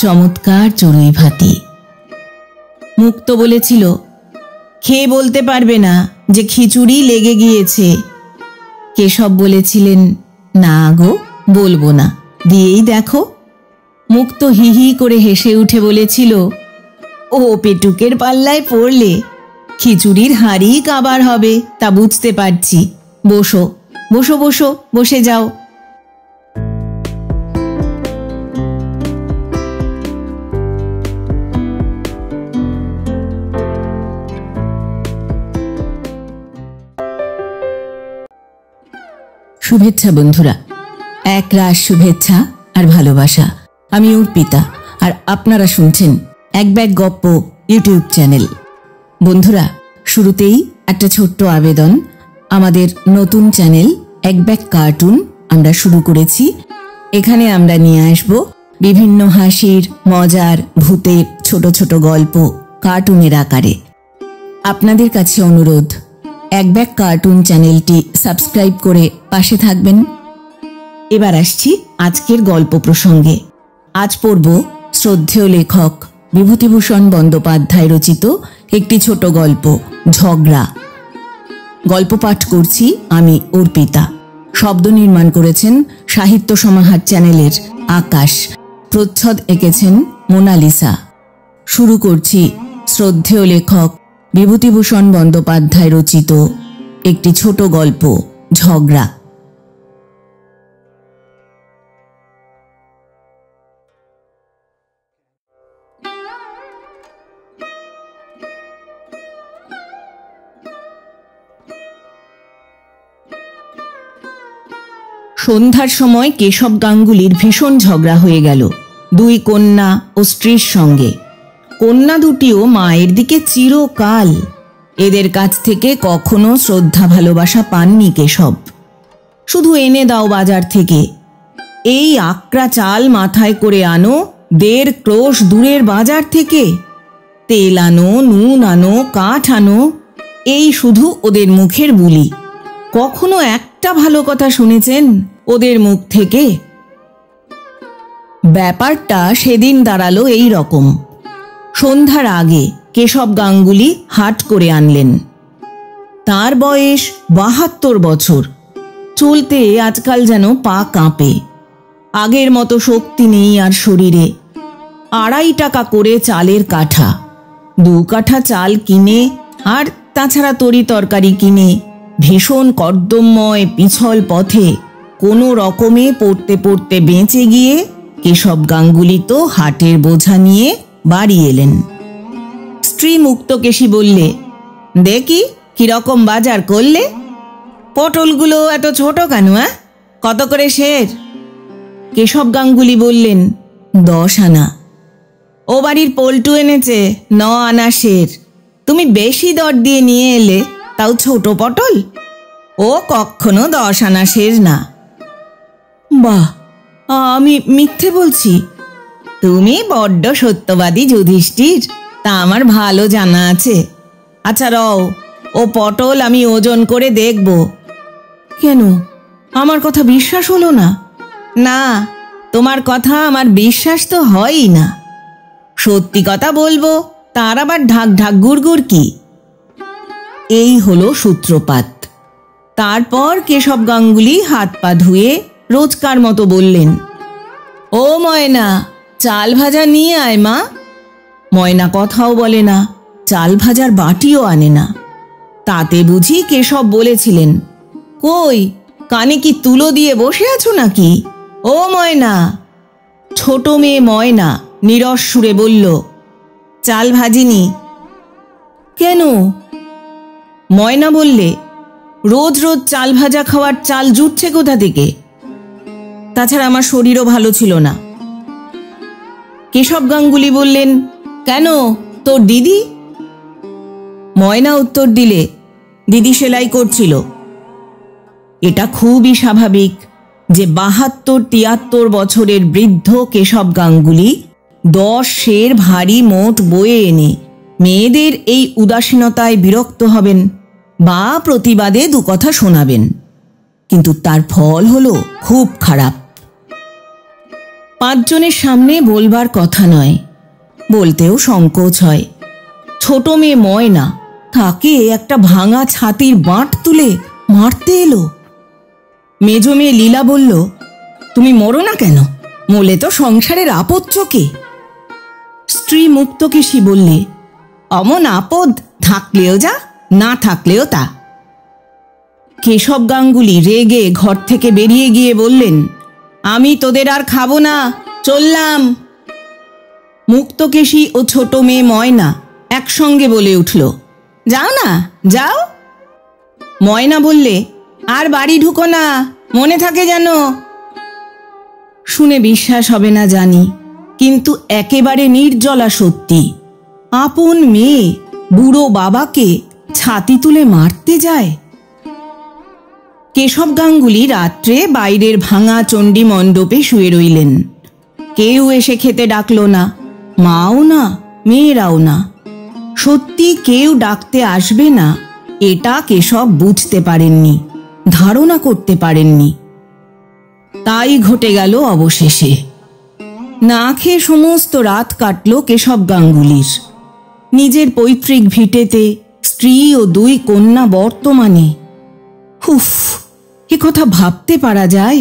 চমৎকার চড়ুই ভাতি। মুক্ত বলেছিল, খেয়ে বলতে পারবে না যে খিচুড়ি লেগে গিয়েছে। কেশব বলেছিলেন, না গো, বলবো না, দিয়েই দেখো। মুক্ত হি হি করে হেসে উঠে বলেছিল, ও পেটুকের পাল্লায় পড়লে খিচুড়ির হাঁড়ি কাবার হবে তা বুঝতে পারছি। বসো বসো বসো, বসে যাও। শুভেচ্ছা বন্ধুরা, এক রাশ শুভেচ্ছা আর ভালোবাসা। আমি অর্পিতা, আর আপনারা শুনছেন এক ব্যাগ গপ্প ইউটিউব চ্যানেল। বন্ধুরা, শুরুতেই একটা ছোট্ট আবেদন। আমাদের নতুন চ্যানেল এক ব্যাগ কার্টুন আমরা শুরু করেছি। এখানে আমরা নিয়ে আসব বিভিন্ন হাসির, মজার, ভূতের ছোট ছোট গল্প কার্টুনের আকারে। আপনাদের কাছে অনুরোধ, এক ব্যাগ কার্টুন চ্যানেলটি সাবস্ক্রাইব করে পাশে থাকবেন। এবার আসছি আজকের গল্প প্রসঙ্গে। আজ পড়ব শ্রদ্ধেয় লেখক বিভূতিভূষণ বন্দ্যোপাধ্যায় রচিত একটি ছোট গল্প, ঝগড়া। গল্প পাঠ করছি আমি অর্পিতা। শব্দ নির্মাণ করেছেন সাহিত্য সমাহার চ্যানেলের আকাশ। প্রচ্ছদ এঁকেছেন মোনালিসা। শুরু করছি শ্রদ্ধেয় লেখক বিভূতিভূষণ বন্দ্যোপাধ্যায় রচিত একটি ছোট গল্প, ঝগড়া। সন্ধ্যার সময় কেশব গাঙ্গুলির ভীষণ ঝগড়া হয়ে গেল দুই কন্যা ও স্ত্রীর সঙ্গে। কন্যা দুটিও মায়ের দিকে চিরকাল। এদের কাছ থেকে কখনো শ্রদ্ধা ভালোবাসা পাননি কেশব। শুধু এনে দাও বাজার থেকে, এই আকড়া চাল মাথায় করে আনো 1.5 ক্রোশ দূরের বাজার থেকে, তেল আনো, নুন আনো, কাঠ আনো, এই শুধু ওদের মুখের বুলি। কখনো একটা ভালো কথা শুনেছেন ওদের মুখ থেকে? ব্যাপারটা সেদিন দাঁড়ালো এই রকম। সন্ধ্যার আগে কেশব গাঙ্গুলি হাট করে আনলেন। তার বয়স 72 বছর। চলতে আজকাল যেন পা কাঁপে। আগের মতো শক্তি নেই আর শরীরে। 2.5 টাকা করে চালের কাঠা। 2 কাঠা চাল কিনে আর তাছাড়া তরি তরকারি কিনে ভীষণ কর্দমময় পিছল পথে কোনো রকমে পড়তে পড়তে বেঁচে গিয়ে কেশব গাঙ্গুলি তো হাটের বোঝা নিয়ে বাড়ি এলেন। স্ত্রী মুক্তকেশী বললে, দেখি কিরকম বাজার করলে? পটলগুলো এত ছোট কেন? কত করে সের? কেশব গাঙ্গুলি বললেন, 10 আনা। ও বাড়ির পল্টু এনেছে 9 আনা সের। তুমি বেশি দর দিয়ে নিয়ে এলে, তাও ছোট পটল। ও কখনো 10 আনা সের না। বাহ, আমি মিথ্যে বলছি? তুমি বড্ড সত্যবাদী যুধিষ্ঠির, তা আমার ভালো জানা আছে। আচ্ছা রও, ও পটল আমি ওজন করে দেখব। কেন, আমার কথা বিশ্বাস হলো না? না, তোমার কথা আমার বিশ্বাস তো হয়ই না। সত্যি কথা বলবো, তার আবার ঢাক ঢাক গুড়গুড় কি? এই হলো সূত্রপাত। তারপর কেশব গাঙ্গুলি হাত পা ধুয়ে রোজকার মতো বললেন, ও ময়না, চাল ভাজা নিয়ে আয় মা। ময়না কথাও বলে না, চাল ভাজার বাটিও আনে না। তাতে বুঝি কেশব বলেছিলেন, কই, কানে কি তুলো দিয়ে বসে আছো নাকি? ও ময়না। ছোট মেয়ে ময়না নীরস সুরে বলল, চাল ভাজিনি। কেন? ময়না বললে, রোজ রোজ চাল ভাজা খাওয়ার চাল জুটছে কোথা থেকে? তাছাড়া আমার শরীরও ভালো ছিল না। কেশব গাঙ্গুলি বললেন, কেন, তোর দিদি? ময়না উত্তর দিলে, দিদি সেলাই করছিল। এটা খুবই স্বাভাবিক যে 72-73 বছরের বৃদ্ধ কেশব গাঙ্গুলি 10 সের ভারী মোট বয়ে এনে মেয়েদের এই উদাসীনতায় বিরক্ত হবেন বা প্রতিবাদে 2 কথা শোনাবেন। কিন্তু তার ফল হলো খুব খারাপ। পাঁচজনের সামনে বলবার কথা নয়, বলতেও সংকোচ হয়। ছোট মেয়ে ময়না, তাকে একটা ভাঙা ছাতির বাঁট তুলে মারতে এলো। মেজ মেয়ে লীলা বলল, তুমি মরো না কেন? মলে তো সংসারের আপদ চোখে। স্ত্রী মুক্তকেশী বললে, অমন আপদ থাকলেও যা, না থাকলেও তা। কেশব গাঙ্গুলি রেগে ঘর থেকে বেরিয়ে গিয়ে বললেন, আমি তোদের আর খাবো না, চললাম। মুক্তকেশী ও ছোট মেয়ে ময়না একসঙ্গে বলে উঠল, যাও না, যাও। ময়না বললে, আর বাড়ি ঢুকো না, মনে থাকে যেন। শুনে বিশ্বাস হবে না জানি, কিন্তু একেবারে নির্জলা সত্যি। আপন মেয়ে বুড়ো বাবাকে ছাতি তুলে মারতে যায়। কেশব গাঙ্গুলি রাত্রে বাইরের ভাঙা চণ্ডী মণ্ডপে শুয়ে রইলেন। কেউ এসে খেতে ডাকল না, মাও না, মেয়েরাও না। সত্যি কেউ ডাকতে আসবে না, এটা কেশব বুঝতে পারেননি, ধারণা করতে পারেননি। তাই ঘটে গেল অবশেষে। না খেয়ে সমস্ত রাত কাটল কেশব গাঙ্গুলির। নিজের পৈতৃক ভিটেতে স্ত্রী ও দুই কন্যা বর্তমানে। হুফ, এ কথা ভাবতে পারা যায়?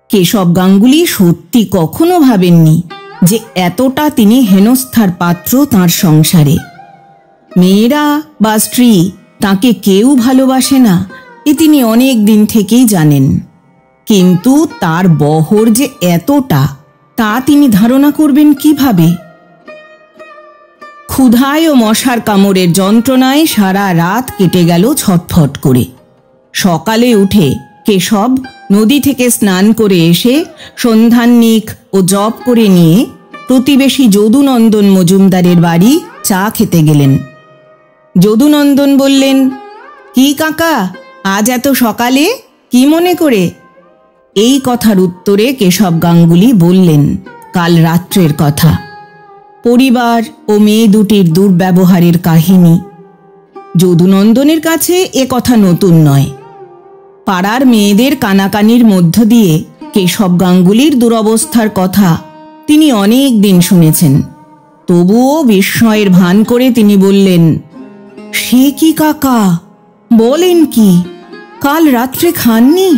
কেশব গাঙ্গুলি সত্যি কখনো ভাবেননি যে এতটা তিনি হেনস্থার পাত্র তাঁর সংসারে। মেয়েরা বা স্ত্রী তাকে কেউ ভালোবাসে না, এ তিনি অনেক দিন থেকেই জানেন। কিন্তু তার বহর যে এতটা, তা তিনি ধারণা করবেন কিভাবে? ক্ষুধায় ও মশার কামড়ের যন্ত্রণায় সারা রাত কেটে গেল ছটফট করে। সকালে উঠে কেশব নদী থেকে স্নান করে এসে সন্ধ্যান্নিক ও জপ করে নিয়ে প্রতিবেশী যদুনন্দন মজুমদারের বাড়ি চা খেতে গেলেন। যদুনন্দন বললেন, কি কাকা, আজ এত সকালে, কি মনে করে? এই কথার উত্তরে কেশব গাঙ্গুলি বললেন কাল রাত্রের কথা, পরিবার ও মেয়ে দুটির দুর্ব্যবহারের কাহিনী। যদুনন্দনের কাছে এ কথা নতুন নয়। পাড়ার মেয়েদের কানাকানির মধ্য দিয়ে কেশব গাঙ্গুলির দুরবস্থার কথা তিনি অনেক দিন শুনেছেন। তবুও বিস্ময়ের ভান করে তিনি বললেন, সে কি কাকা, বলেন কি, কাল রাত্রে খাননি?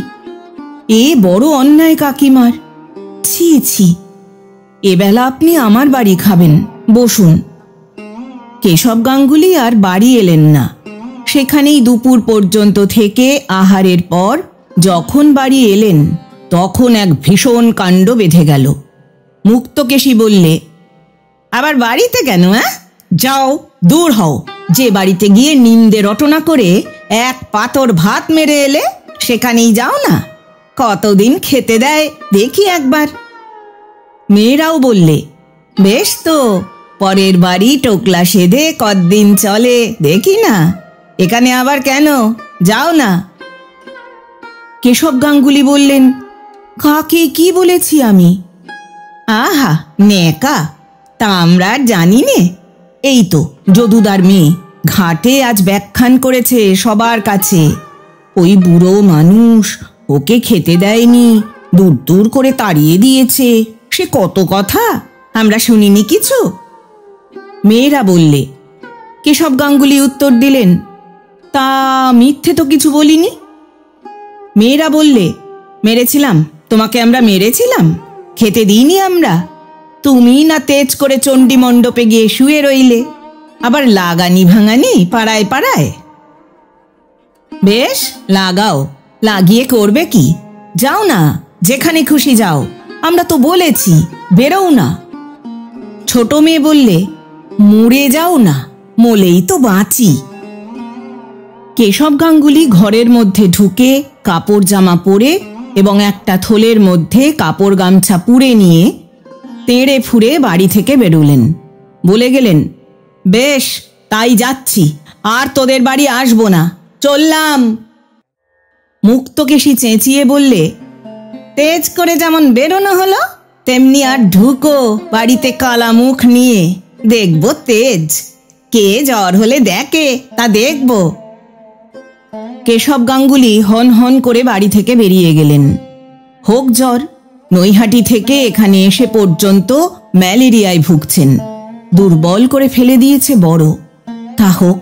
এ বড় অন্যায় কাকিমার। ছি ছি, এবেলা আপনি আমার বাড়ি খাবেন, বসুন। কেশব গাঙ্গুলি আর বাড়ি এলেন না। সেখানেই দুপুর পর্যন্ত থেকে আহারের পর যখন বাড়ি এলেন, তখন এক ভীষণ কাণ্ড বেঁধে গেল। মুক্তকেশী বললে, আবার বাড়িতে কেন? যাও, দূর হও। যে বাড়িতে গিয়ে নিন্দে রটনা করে এক পাতর ভাত মেরে এলে, সেখানেই যাও না। কতদিন খেতে দেয় দেখি একবার। মেয়েরাও বললে, বেশ তো, পরের বাড়ি টোকলা সেধে কতদিন চলে দেখি না, এখানে আবার কেন, যাও না। কেশব গাঙ্গুলি বললেন, কাকে কি বলেছি আমি? আহা নেকা, তা আমরা জানি নে। এই তো যদুদার মেয়ে ঘাটে আজ ব্যাখ্যান করেছে সবার কাছে। ওই বুড়ো মানুষ ওকে খেতে দেয়নি, দূর দূর করে তাড়িয়ে দিয়েছে, সে কত কথা, আমরা শুনিনি কিছু। মেয়েরা বললে। কেশব গাঙ্গুলি উত্তর দিলেন, তা মিথ্যে তো কিছু বলিনি। মেয়েরা বললে, মেরেছিলাম, তোমাকে আমরা মেরেছিলাম, খেতে দিইনি আমরা। তুমি না তেজ করে চণ্ডী মণ্ডপে গিয়ে শুয়ে রইলে, আবার লাগানি ভাঙানি পাড়ায় পাড়ায়। বেশ লাগাও, লাগিয়ে করবে কি? যাও না, যেখানে খুশি যাও, আমরা তো বলেছি বেরোও না। ছোট মেয়ে বললে, মরে যাও না, মলেই তো বাঁচি। কেশব গাঙ্গুলি ঘরের মধ্যে ঢুকে কাপড় জামা পরে এবং একটা থলের মধ্যে কাপড় গামছা পুড়ে নিয়ে তেড়ে ফুড়ে বাড়ি থেকে বেরোলেন। বলে গেলেন, বেশ তাই যাচ্ছি, আর তোদের বাড়ি আসবো না, চললাম। মুক্তকেশী চেঁচিয়ে বললে, তেজ করে যেমন বেরোনো হলো, তেমনি আর ঢুকো বাড়িতে কালা মুখ নিয়ে, দেখবো তেজ, কে জ্বর হলে দেখে তা দেখবো। কেশব গাঙ্গুলি হন হন করে বাড়ি থেকে বেরিয়ে গেলেন। হোক জ্বর, নৈহাটি থেকে এখানে এসে পর্যন্ত ম্যালেরিয়ায় ভুগছেন। দুর্বল করে ফেলে দিয়েছে বড়। তা হোক,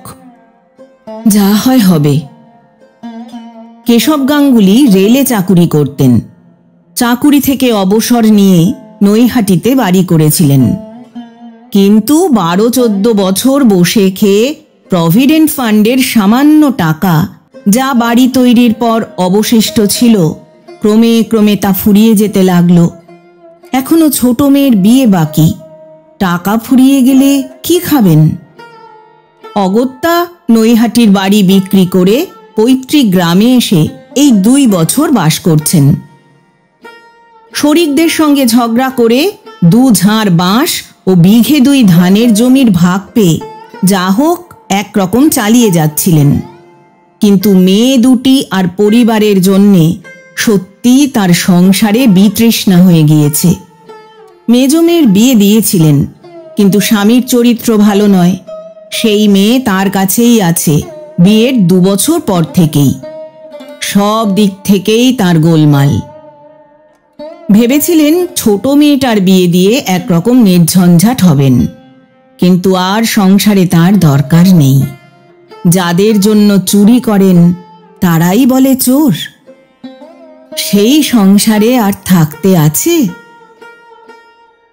যা হয় হবে। কেশব গাঙ্গুলি রেলে চাকুরি করতেন। চাকুরি থেকে অবসর নিয়ে নৈহাটিতে বাড়ি করেছিলেন, কিন্তু 12-14 বছর বসে খেয়ে প্রভিডেন্ট ফান্ডের সামান্য টাকা যা বাড়ি তৈরির পর অবশিষ্ট ছিল, ক্রমে ক্রমে তা ফুরিয়ে যেতে লাগল। এখনো ছোট মেয়ের বিয়ে বাকি, টাকা ফুরিয়ে গেলে কি খাবেন? অগত্যা নৈহাটির বাড়ি বিক্রি করে পৈতৃক গ্রামে এসে এই 2 বছর বাস করছেন। শরিকদের সঙ্গে ঝগড়া করে 2 ঝাড় বাঁশ ও বিঘে 2 ধানের জমির ভাগ পেয়ে যা হোক একরকম চালিয়ে যাচ্ছিলেন। কিন্তু মেয়ে দুটি আর পরিবারের জন্যে সত্যি তার সংসারে বিতৃষ্ণা হয়ে গিয়েছে। মেজ মেয়ের বিয়ে দিয়েছিলেন, কিন্তু স্বামীর চরিত্র ভালো নয়। সেই মেয়ে তার কাছেই আছে বিয়ের 2 বছর পর থেকেই। সব দিক থেকেই তার গোলমাল। ভেবেছিলেন ছোট মেয়েটার বিয়ে দিয়ে একরকম নির্ঝঞ্ঝাট হবেন, কিন্তু আর সংসারে তার দরকার নেই। যাদের জন্য চুরি করেন তারাই বলে চোর। সেই সংসারে আর থাকতে আছে?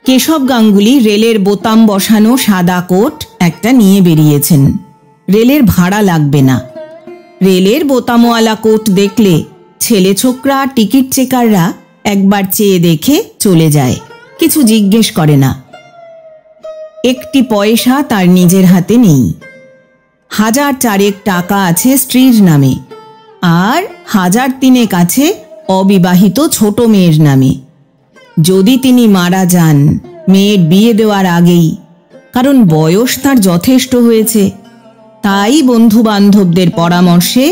কেশব গাঙ্গুলি রেলের বোতাম বসানো সাদা কোট একটা নিয়ে বেরিয়েছেন। রেলের ভাড়া লাগবে না। রেলের বোতামওয়ালা কোট দেখলে ছেলে ছোকরা টিকিট চেকাররা একবার চেয়ে দেখে চলে যায়, কিছু জিজ্ঞেস করে না। একটি পয়সা তার নিজের হাতে নেই। 1000 টাকা আছে স্ত্রীর নামে, আর 1003 আছে অবিবাহিত ছোট মেয়ের নামে। যদি তিনি মারা যান মেয়ের বিয়ে দেওয়ার আগেই, কারণ বয়স তার যথেষ্ট হয়েছে, তাই বন্ধু বান্ধবদের পরামর্শে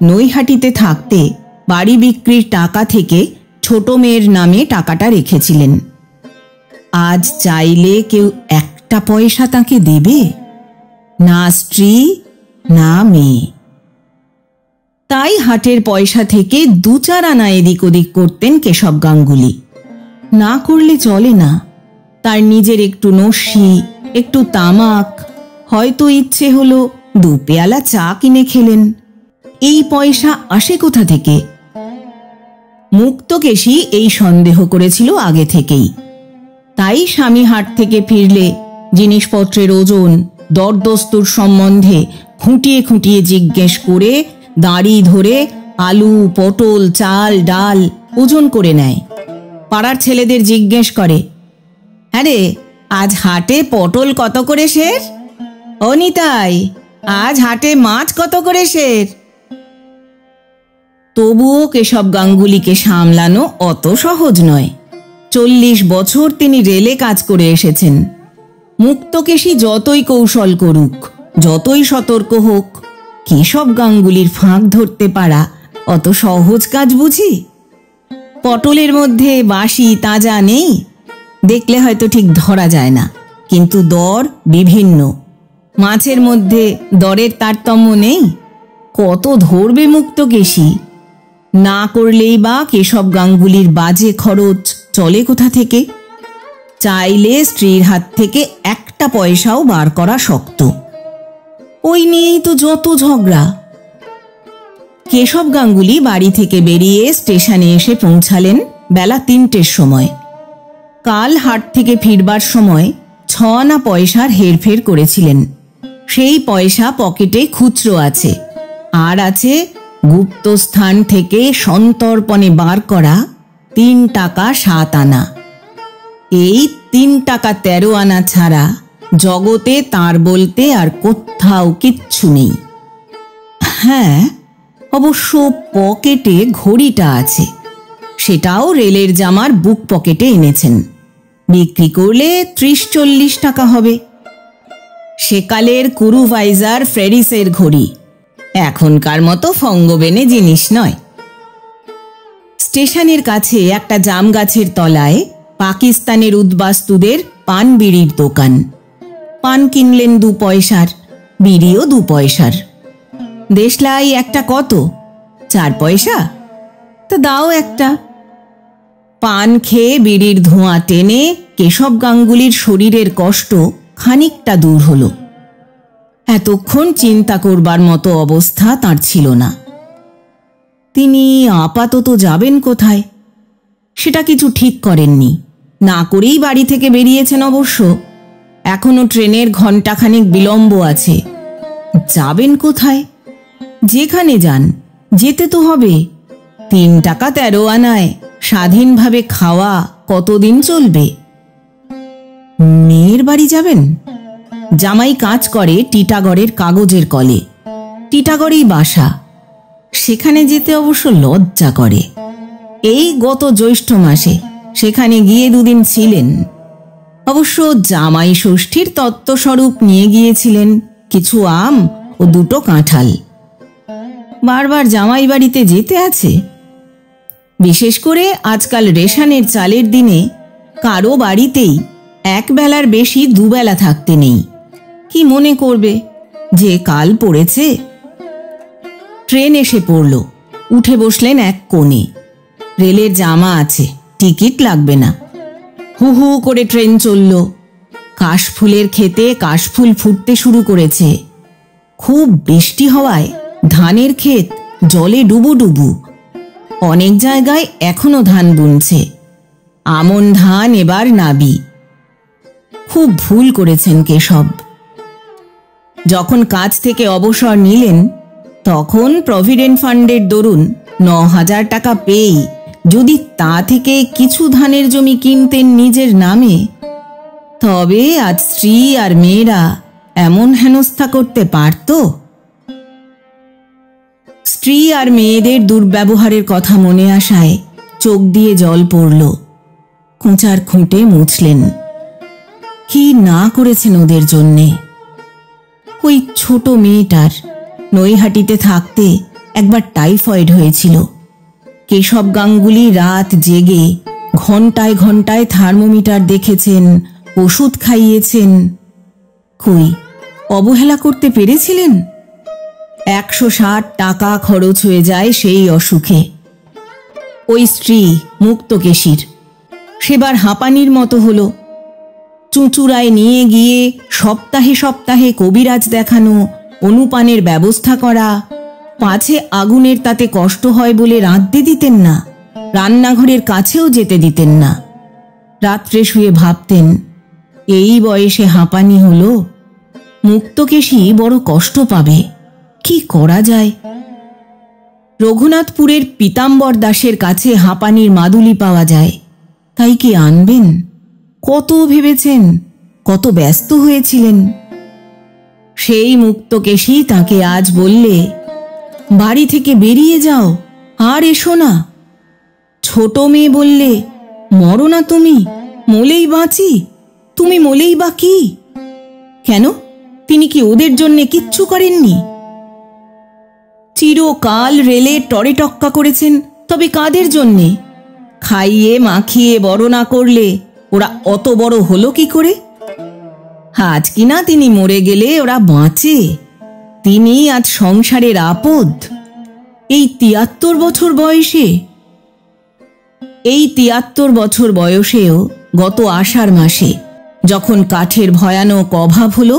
নৈহাটিতে থাকতে বাড়ি বিক্রির টাকা থেকে ছোট মেয়ের নামে টাকাটা রেখেছিলেন। আজ চাইলে কেউ একটা পয়সা তাকে দেবে? না স্ত্রী, না মেয়ে। তাই হাটের পয়সা থেকে 2-4 আনা এদিক ওদিক করতেন কেশব গাঙ্গুলি। না করলে চলে না। তার নিজের একটু নস্যি, একটু তামাক, হয়তো ইচ্ছে হলো 2 পেয়ালা চা কিনে খেলেন। এই পয়সা আসে কোথা থেকে? মুক্তকেশী এই সন্দেহ করেছিল আগে থেকেই। তাই স্বামী হাট থেকে ফিরলে জিনিসপত্রের ওজন দরদস্তুর সম্বন্ধে খুঁটিয়ে খুঁটিয়ে জিজ্ঞেস করে দাঁড়ি ধরে আলু, পটল, চাল, ডাল ওজন করে নেয়। পাড়ার ছেলেদের জিজ্ঞেস করে, আরে আজ হাটে পটল কত করে সের? ও নিতাই, আজ হাটে মাছ কত করে সের? তবুও কেশব গাঙ্গুলিকে সামলানো অত সহজ নয়। 40 বছর তিনি রেলে কাজ করে এসেছেন। মুক্তকেশী যতই কৌশল করুক, যতই সতর্ক হোক, কেশব গাঙ্গুলির ফাঁক ধরতে পারা অত সহজ কাজ বুঝি? পটলের মধ্যে বাসি তাজা নেই, দেখলে হয়তো ঠিক ধরা যায় না, কিন্তু দর বিভিন্ন। মাছের মধ্যে দরের তারতম্য নেই, কত ধরবে মুক্তকেশী? না করলেই বা কেশব গাঙ্গুলির বাজে খরচ চলে কোথা থেকে? চাইলে স্ত্রীর হাত থেকে একটা পয়সাও বার করা শক্ত। ওই নিয়েই তো যত ঝগড়া। কেশব গাঙ্গুলি বাড়ি থেকে বেরিয়ে স্টেশনে এসে পৌঁছালেন বেলা 3টের সময়। কাল হাট থেকে ফিরবার সময় 6 আনা পয়সার হেরফের করেছিলেন। সেই পয়সা পকেটে খুচরো আছে, আর আছে গুপ্ত স্থান থেকে সন্তর্পণে বার করা 3 টাকা 7 আনা। এই 3 টাকা 13 আনা ছাড়া জগতে তার বলতে আর কোথাও কিচ্ছু নেই। হ্যাঁ, অবশ্য পকেটে ঘড়িটা আছে, সেটাও রেলের জামার বুক পকেটে এনেছেন। বিক্রি করলে 30-40 টাকা হবে। সেকালের কুরুভাইজার ফ্রেরিসের ঘড়ি, এখনকার মতো ফঙ্গবেনে জিনিস নয়। স্টেশনের কাছে একটা জাম গাছের তলায় পাকিস্তানের উদ্বাস্তুদের পান বিড়ির দোকান। পান কিনলেন 2 পয়সার, বিড়িও 2 পয়সার। দেশলাই একটা কত? 4 পয়সা? তো দাও একটা। পান খেয়ে বিড়ির ধোঁয়া টেনে কেশব গাঙ্গুলির শরীরের কষ্ট খানিকটা দূর হলো। এতক্ষণ চিন্তা করবার মতো অবস্থা তার ছিল না। তিনি আপাতত যাবেন কোথায় সেটা কিছু ঠিক করেননি। না করেই বাড়ি থেকে বেরিয়েছেন অবশ্য। এখনো ট্রেনের ঘণ্টাখানেক বিলম্ব আছে। যাবেন কোথায়? যেখানে যান, যেতে তো হবে। 3 টাকা 13 আনায় স্বাধীনভাবে খাওয়া কতদিন চলবে? মেয়ের বাড়ি যাবেন? জামাই কাজ করে টিটাগড়ের কাগজের কলে। টিটাগড়েই বাসা। সেখানে যেতে অবশ্য লজ্জা করে। এই গত জ্যৈষ্ঠ মাসে সেখানে গিয়ে 2 দিন ছিলেন। অবশ্য জামাই ষষ্ঠীর তত্ত্বস্বরূপ নিয়ে গিয়েছিলেন কিছু আম ও 2টো কাঁঠাল। বারবার জামাই বাড়িতে যেতে আছে। বিশেষ করে আজকাল রেশনের চালের দিনে কারো বাড়িতেই 1 বেলার বেশি 2 বেলা থাকতে নেই। কি মনে করবে যে কাল পড়েছে? ট্রেন এসে পড়ল। উঠে বসলেন এক কোণে। রেলের জামা আছে, টিকিট লাগবে না। হু হু করে ট্রেন চলল। কাশফুলের ক্ষেতে কাশফুল ফুটতে শুরু করেছে। খুব বৃষ্টি হওয়ায় ধানের ক্ষেত জলে ডুবুডুবু। অনেক জায়গায় এখনো ধান বুনছে। আমন ধান এবার নাবি। খুব ভুল করেছেন কেশব। যখন কাজ থেকে অবসর নিলেন তখন প্রভিডেন্ট ফান্ডের দরুন 9,000 টাকা পেয়েই যদি তা থেকে কিছু ধানের জমি কিনতেন নিজের নামে, তবে আজ স্ত্রী আর মেয়েরা এমন হেনস্থা করতে পারত? স্ত্রী আর মেয়েদের দুর্ব্যবহারের কথা মনে আসায় চোখ দিয়ে জল পড়ল। কোঁচার খুঁটে মুছলেন। কি না করেছেন ওদের জন্যে। ওই ছোট মেয়েটার নৈহাটিতে থাকতে একবার টাইফয়েড হয়েছিল। কেশব গাঙ্গুলি রাত জেগে ঘন্টায় ঘন্টায় থার্মোমিটার দেখেছেন, ওষুধ খাইয়েছেন। কই অবহেলা করতে পেরেছিলেন? 160 টাকা খরচ হয়ে যায় সেই অসুখে। ওই স্ত্রী মুক্তকেশীর সেবার হাঁপানির মতো হলো। চুঁচুড়ায় নিয়ে গিয়ে সপ্তাহে সপ্তাহে কবিরাজ দেখানো, অনুপানের ব্যবস্থা করা, পাছে আগুনের তাতে কষ্ট হয় বলে রাঁধতে দিতেন না, রান্নাঘরের কাছেও যেতে দিতেন না। রাত্রে শুয়ে ভাবতেন, এই বয়সে হাঁপানি হলো, মুক্তকেশী বড় কষ্ট পাবে, কি করা যায়? রঘুনাথপুরের পীতাম্বর দাসের কাছে হাঁপানির মাদুলি পাওয়া যায়, তাই কি আনবেন? কত ভেবেছেন, কত ব্যস্ত হয়েছিলেন। সেই মুক্তকেশী তাকে আজ বললে, বাড়ি থেকে বেরিয়ে যাও, আর এসো না। ছোট মেয়ে বললে, মরো না তুমি, মলেই বাঁচি, তুমি মলেই বা কি? কেন, তিনি কি ওদের জন্যে কিচ্ছু করেননি? চিরকাল রেলে টরে টক্কা করেছেন, তবে কাদের জন্যে? খাইয়ে মাখিয়ে বড় না করলে ওরা অত বড় হলো কি করে? আজ কিনা তিনি মরে গেলে ওরা বাঁচে, তিনি আজ সংসারের আপদ। এই 73 বছর বয়সে, এই 73 বছর বয়সেও গত আষাঢ় মাসে যখন কাঠের ভয়ানক অভাব হলো,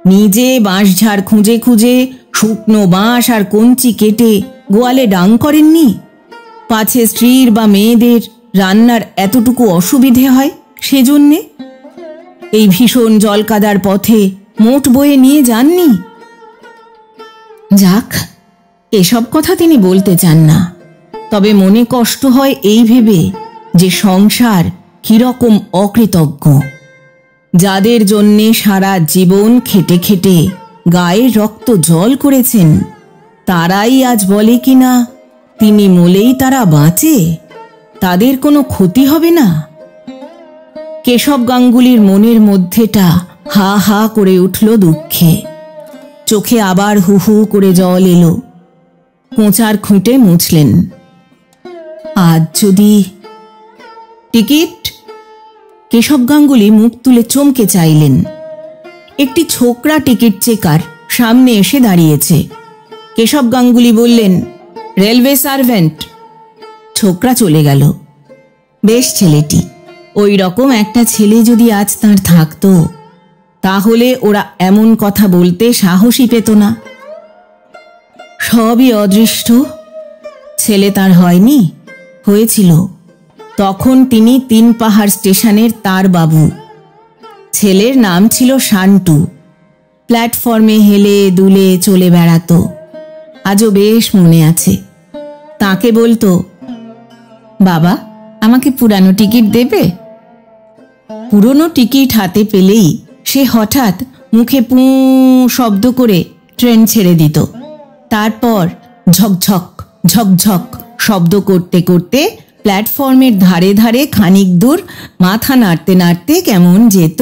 নিজে বাঁশঝাড় খুঁজে খুঁজে শুকনো বাঁশ আর কঞ্চি কেটে গোয়ালে ডাং করেননি, পাছে স্ত্রীর বা মেয়েদের রান্নার এতটুকু অসুবিধে হয় সেজন্যে? এই ভীষণ জলকাদার পথে মোট বয়ে নিয়ে যাননি? যাক, এসব কথা তিনি বলতে চান না, তবে মনে কষ্ট হয় এই ভেবে যে সংসার কিরকম অকৃতজ্ঞ। যাদের জন্যে সারা জীবন খেটে খেটে গায়ের রক্ত জল করেছেন, তারাই আজ বলে কিনা তিনি মলেই তারা বাঁচে, তাদের কোনো ক্ষতি হবে না। কেশব গাঙ্গুলির মনের মধ্যেটা হা হা করে উঠল দুঃখে। চোখে আবার হু হু করে জল এলো। কোঁচার খুঁটে মুছলেন। আজ যদি টিকিট? কেশব গাঙ্গুলি মুখ তুলে চমকে চাইলেন। একটি ছোকরা টিকিট চেকার সামনে এসে দাঁড়িয়েছে। কেশব গাঙ্গুলি বললেন, রেলওয়ে সার্ভেন্ট। ছোকরা চলে গেল। বেশ ছেলেটি। ওই রকম একটা ছেলে যদি আজ তার থাকতো, তাহলে ওরা এমন কথা বলতে সাহসই পেত না। সবই অদৃষ্ট। ছেলে তার হয়নি, হয়েছিল। তখন তিনি 3 পাহাড় স্টেশনের তার বাবু। ছেলের নাম ছিল শান্টু। প্ল্যাটফর্মে হেলে দুলে চলে বেড়াতো। আজও বেশ মনে আছে। তাকে বলতো, বাবা, আমাকে পুরানো টিকিট দেবে? পুরনো টিকিট হাতে পেলেই সে হঠাৎ মুখে পুঁ শব্দ করে ট্রেন ছেড়ে দিত। তারপর ঝকঝক ঝকঝক শব্দ করতে করতে প্ল্যাটফর্মের ধারে ধারে খানিক দূর মাথা নাড়তে নাড়তে কেমন যেত।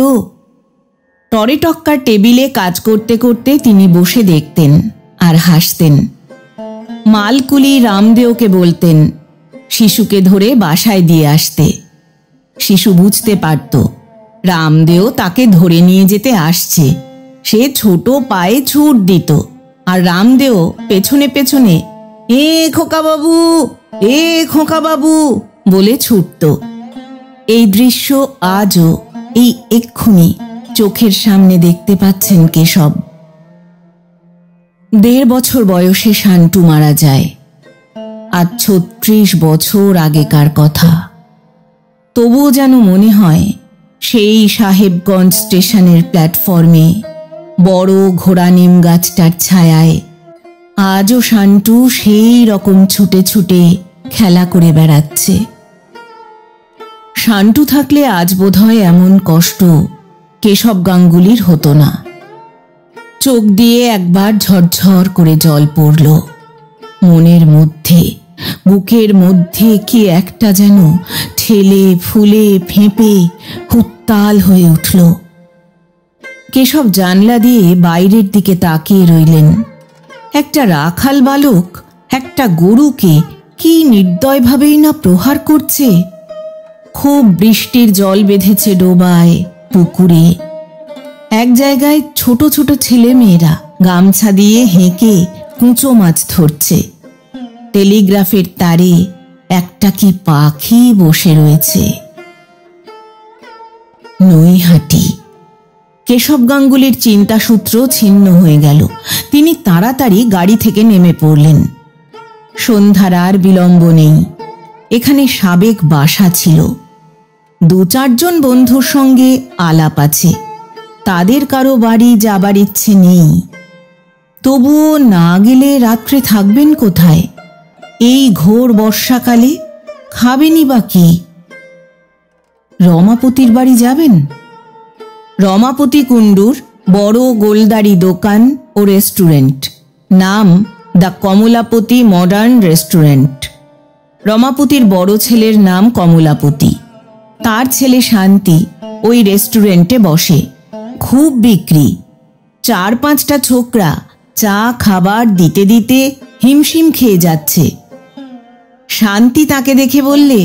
টরেটক্কার টেবিলে কাজ করতে করতে তিনি বসে দেখতেন আর হাসতেন। মালকুলি রামদেওকে বলতেন শিশুকে ধরে বাসায় দিয়ে আসতে। শিশু বুঝতে পারত রামদেও তাকে ধরে নিয়ে যেতে আসছে। সে ছোট পায়ে ছুট দিত, আর রামদেও পেছনে পেছনে এ খোকা বাবু, এ খোকা বাবু বলে ছুটত। এই দৃশ্য আজও, এই এক্ষুনি চোখের সামনে দেখতে পাচ্ছেন কেশব। 1.5 বছর বয়সে শান্টু মারা যায়। আজ 36 বছর আগেকার কথা। তবুও যেন মনে হয় সেই সাহেবগঞ্জ স্টেশনের প্ল্যাটফর্মে বড় ঘোড়া নিম গাছটার ছায়ায় আজও শান্টু সেই রকম ছুটে ছুটে খেলা করে বেড়াচ্ছে। শান্টু থাকলে আজ বোধহয় এমন কষ্ট কেশব গাঙ্গুলির হতো না। চোখ দিয়ে একবার ঝরঝর করে জল পড়ল। মনের মধ্যে, বুকের মধ্যে কি একটা যেন ঠেলে ফুলে ফেঁপে উত্তাল হয়ে উঠল। কেশব জানলা দিয়ে বাইরের দিকে তাকিয়ে রইলেন। একটা রাখাল বালক একটা গরুকে কি নির্দয়ভাবেই না প্রহার করছে। খুব বৃষ্টির জল বেঁধেছে ডোবায়, পুকুরে। এক জায়গায় ছোট ছোট ছেলে মেয়েরা গামছা দিয়ে হেঁকে কুঁচো মাছ ধরছে। টেলিগ্রাফের তারে একটা কি পাখি বসে রয়েছে। নৈহাটি। কেশব গাঙ্গুলির চিন্তাসূত্র ছিন্ন হয়ে গেল। তিনি তাড়াতাড়ি গাড়ি থেকে নেমে পড়লেন। সন্ধ্যার আর বিলম্ব নেই। এখানে সাবেক বাসা ছিল। 2-4 জন বন্ধুর সঙ্গে আলাপ আছে। তাদের কারো বাড়ি যাবার ইচ্ছে নেই। তবুও না গেলে রাত্রে থাকবেন কোথায়? এই ঘোর বর্ষাকালে খাবেনই বা কি? রমাপতির বাড়ি যাবেন? রমাপতি কুণ্ডুর বড় গোলদারি দোকান ও রেস্টুরেন্ট, নাম দ্য কমলাপতি মডার্ন রেস্টুরেন্ট। রমাপতির বড় ছেলের নাম কমলাপতি। তার ছেলে শান্তি ওই রেস্টুরেন্টে বসে। খুব বিক্রি। 4-5টা ছোকরা চা খাবার দিতে দিতে হিমশিম খেয়ে যাচ্ছে। শান্তি তাকে দেখে বললে,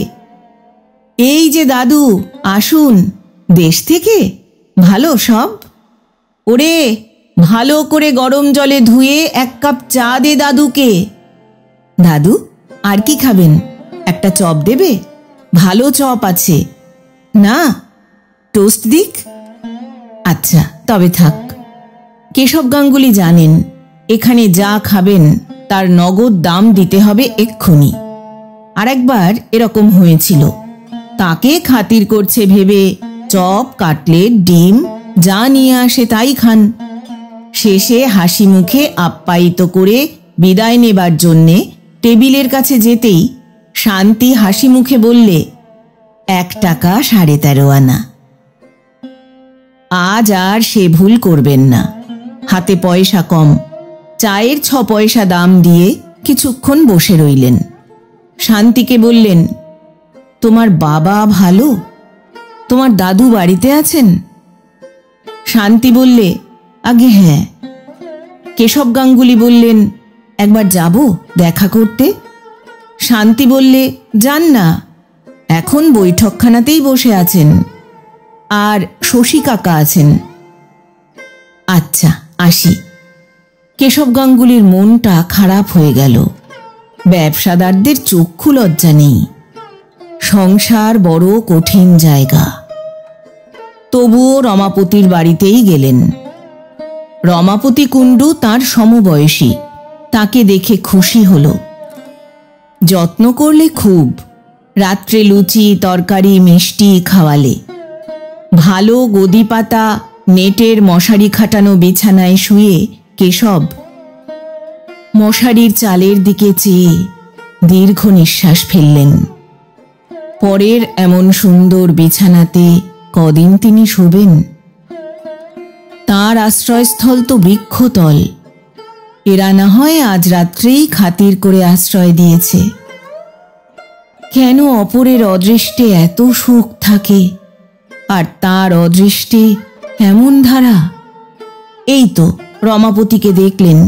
এই যে দাদু, আসুন। দেশ থেকে? ভালো সব? ওরে, ভালো করে গরম জলে ধুয়ে 1 কাপ চা দে দাদুকে। দাদু, আর কি খাবেন? একটা চপ দেবে? ভালো চপ আছে। না, টোস্ট দিক? আচ্ছা, তবে থাক। কেশব গাঙ্গুলি জানেন এখানে যা খাবেন তার নগদ দাম দিতে হবে এক্ষুনি। আর একবার এরকম হয়েছিল। তাকে খাতির করছে ভেবে চপ, কাটলেট, ডিম যা নিয়ে আসে তাই খান। শেষে হাসি মুখে আপ্যায়িত করে বিদায় নেবার জন্যে টেবিলের কাছে যেতেই শান্তি হাসি মুখে বললে, 1 টাকা 13.5 আনা। আজ আর সে ভুল করবেন না। হাতে পয়সা কম। চায়ের 6 পয়সা দাম দিয়ে কিছুক্ষণ বসে রইলেন। শান্তিকে বললেন, তোমার বাবা ভালো? তোমার দাদু বাড়িতে আছেন? শান্তি বললে, আগে হ্যাঁ। কেশব গাঙ্গুলি বললেন, একবার যাব দেখা করতে। শান্তি বললে, যান না, এখন বৈঠকখানাতেই বসে আছেন। আর শশী কাকা আছেন। আচ্ছা, আসি। কেশব গাঙ্গুলির মনটা খারাপ হয়ে গেল। ব্যবসাদারদের চক্ষু লজ্জা নেই। সংসার বড় কঠিন জায়গা। তবুও রমাপতির বাড়িতেই গেলেন। রমাপতি কুণ্ডু তার সমবয়সী, তাকে দেখে খুশি হল। যত্ন করলে খুব, রাত্রে লুচি তরকারি মিষ্টি খাওয়ালে। ভালো গদি পাতা নেটের মশারি খাটানো বিছানায় শুয়ে কেশব মশারির চালের দিকে চেয়ে দীর্ঘ নিঃশ্বাস ফেললেন। পরের এমন সুন্দর বিছানাতে কদিন তিনি শোবেন? তাঁর আশ্রয়স্থল তো বৃক্ষতল। এরা না হয় আজ রাত্রেই খাতির করে আশ্রয় দিয়েছে। কেন অপরের অদৃষ্টে এত সুখ থাকে, আর তার অদৃষ্টে এমন ধারা? এই তো রমাপতিকে দেখলেন,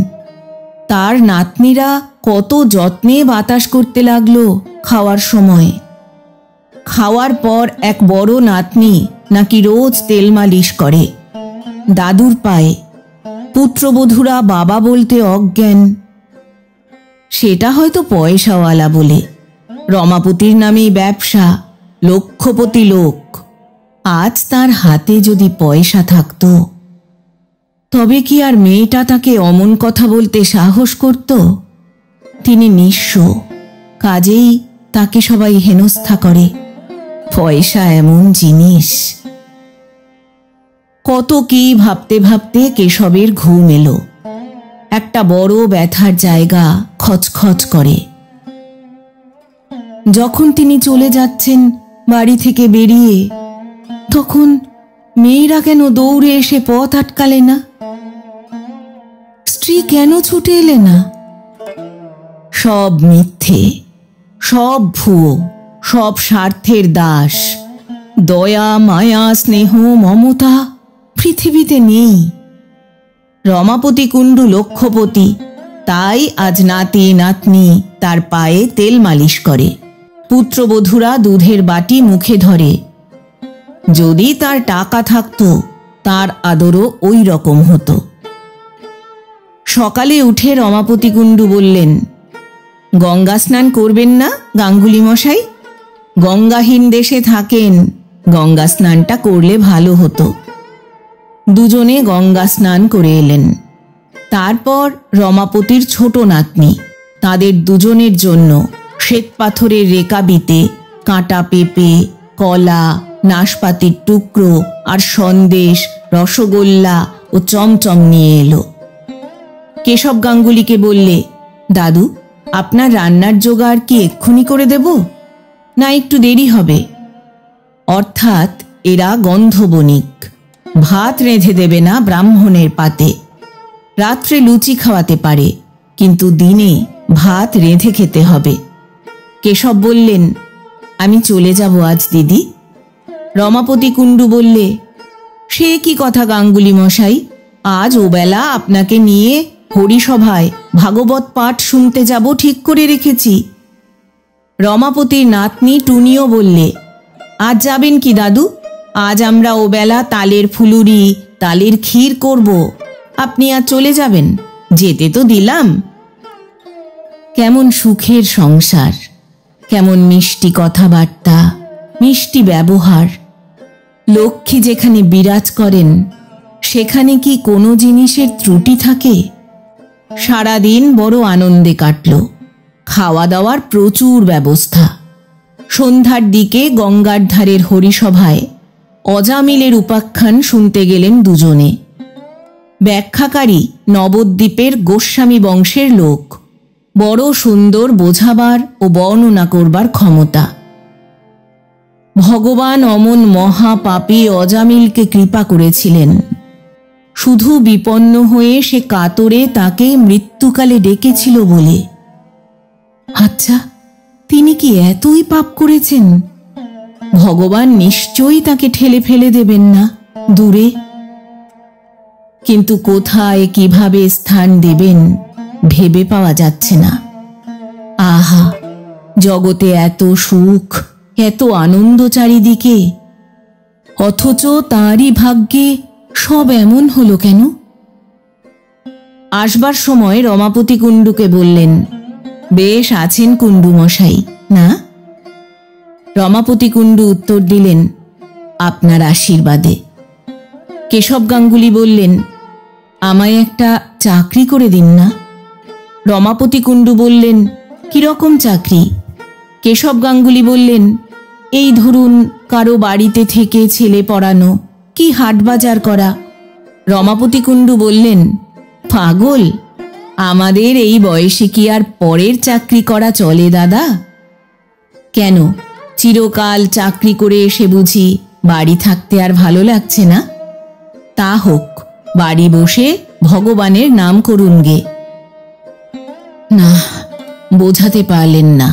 তার নাতনিরা কত যত্নে বাতাস করতে লাগলো খাওয়ার সময়। খাওয়ার পর এক বড় নাতনি নাকি রোজ তেল মালিশ করে দাদুর পায়ে। পুত্রবধূরা বাবা বলতে অজ্ঞান। সেটা হয়তো পয়সাওয়ালা বলে। রমাপতির নামেই ব্যবসা, লক্ষপতি লোক। আজ তার হাতে যদি পয়সা থাকত, তবে কি আর মেয়েটা তাকে অমন কথা বলতে সাহস করত? তিনি নিঃস্ব, কাজেই তাকে সবাই হেনস্থা করে। পয়সা এমন জিনিস। কত কি ভাবতে ভাবতে কেশবের ঘুম এলো। একটা বড় ব্যথার জায়গা খচখচ করে। যখন তিনি চলে যাচ্ছেন বাড়ি থেকে বেরিয়ে, তখন মেয়েরা কেন দৌড়ে এসে পথ আটকালে না? স্ত্রী কেন ছুটে এলে না? সব মিথ্যে, সব ভুয়ো, সব স্বার্থের দাস। দয়া মায়া স্নেহ মমতা পৃথিবীতে নেই। রমাপতি কুণ্ডু লক্ষপতি, তাই আজ নাতি নাতনি তার পায়ে তেল মালিশ করে। পুত্রবধূরা দুধের বাটি মুখে ধরে। যদি তার টাকা থাকত, তার আদরও ওই রকম হতো। সকালে উঠে রমাপতি কুণ্ডু বললেন, গঙ্গা স্নান করবেন না গাঙ্গুলি মশাই? গঙ্গাহীন দেশে থাকেন, গঙ্গা স্নানটা করলে ভালো হতো। দুজনে গঙ্গা স্নান করে এলেন। তারপর রমাপতির ছোট নাতনি, তাদের দুজনের জন্য শ্বেতপাথরের রেকাবিতে কাঁটা পেঁপে, কলা, নাশপাতির টুকরো আর সন্দেশ, রসগোল্লা ও চমচম নিয়ে এলো। কেশব গাঙ্গুলিকে বললে, দাদু, আপনার রান্নার জোগাড় কি এক্ষুনি করে দেব, না একটু দেরি হবে? অর্থাৎ এরা গন্ধবণিক। ভাত রেঁধে দেবে না ব্রাহ্মণের পাতে। রাত্রে লুচি খাওয়াতে পারে, কিন্তু দিনে ভাত রেঁধে খেতে হবে। কেশব বললেন, আমি চলে যাব আজ দিদি। রমাপতি কুণ্ডু বললে, সে কি কথা গাঙ্গুলি মশাই, আজ ওবেলা আপনাকে নিয়ে হরিসভায় ভাগবত পাঠ শুনতে যাব ঠিক করে রেখেছি। রমাপতির নাতনি টুনিও বললে, আজ যাবেন কি দাদু? আজ আমরা ওবেলা তালের ফুলুরি, তালের ক্ষীর করব। আপনি আজ চলে যাবেন? যেতে তো দিলাম। কেমন সুখের সংসার, কেমন মিষ্টি কথাবার্তা, মিষ্টি ব্যবহার। লক্ষ্মী যেখানে বিরাজ করেন, সেখানে কি কোনো জিনিসের ত্রুটি থাকে? সারাদিন বড় আনন্দে কাটল। খাওয়া দাওয়ার প্রচুর ব্যবস্থা। সন্ধ্যার দিকে গঙ্গার ধারের হরিসভায় অজামিলের উপাখ্যান শুনতে গেলেন দুজনে। ব্যাখ্যাকারী নবদ্বীপের গোস্বামী বংশের লোক। বড় সুন্দর বোঝাবার ও বর্ণনা করবার ক্ষমতা। ভগবান অমন মহাপাপী অজামিলকে কৃপা করেছিলেন। শুধু বিপন্ন হয়ে সে কাতরে তাকে মৃত্যুকালে ডেকেছিল বলে। আচ্ছা, তিনি কি এতই পাপ করেছেন? ভগবান নিশ্চয়ই তাকে ঠেলে ফেলে দেবেন না দূরে। কিন্তু কোথায় কিভাবে স্থান দেবেন ভেবে পাওয়া যাচ্ছে না। আহা, জগতে এত সুখ, এত আনন্দ চারিদিকে, অথচ তাঁরই ভাগ্যে সব এমন হলো কেন? আসবার সময় রমাপতি কুণ্ডুকে বললেন, বেশ আছেন কুণ্ডু মশাই না? রমাপতি কুণ্ডু উত্তর দিলেন, আপনার আশীর্বাদে। কেশব গাঙ্গুলি বললেন, আমায় একটা চাকরি করে দিন না। রমাপতি কুণ্ডু বললেন, কিরকম চাকরি? কেশব গাঙ্গুলি বললেন, এই ধরুন কারো বাড়িতে থেকে ছেলে পড়ানো, কি হাট বাজার করা। রমাপতি কুণ্ডু বললেন, পাগল, আমাদের এই বয়সে কি আর পরের চাকরি করা চলে দাদা? কেন, চিরকাল চাকরি করে এসে বুঝি বাড়ি থাকতে আর ভালো লাগছে না? তা হোক, বাড়ি বসে ভগবানের নাম করুন গে। না, বোঝাতে পারলেন না,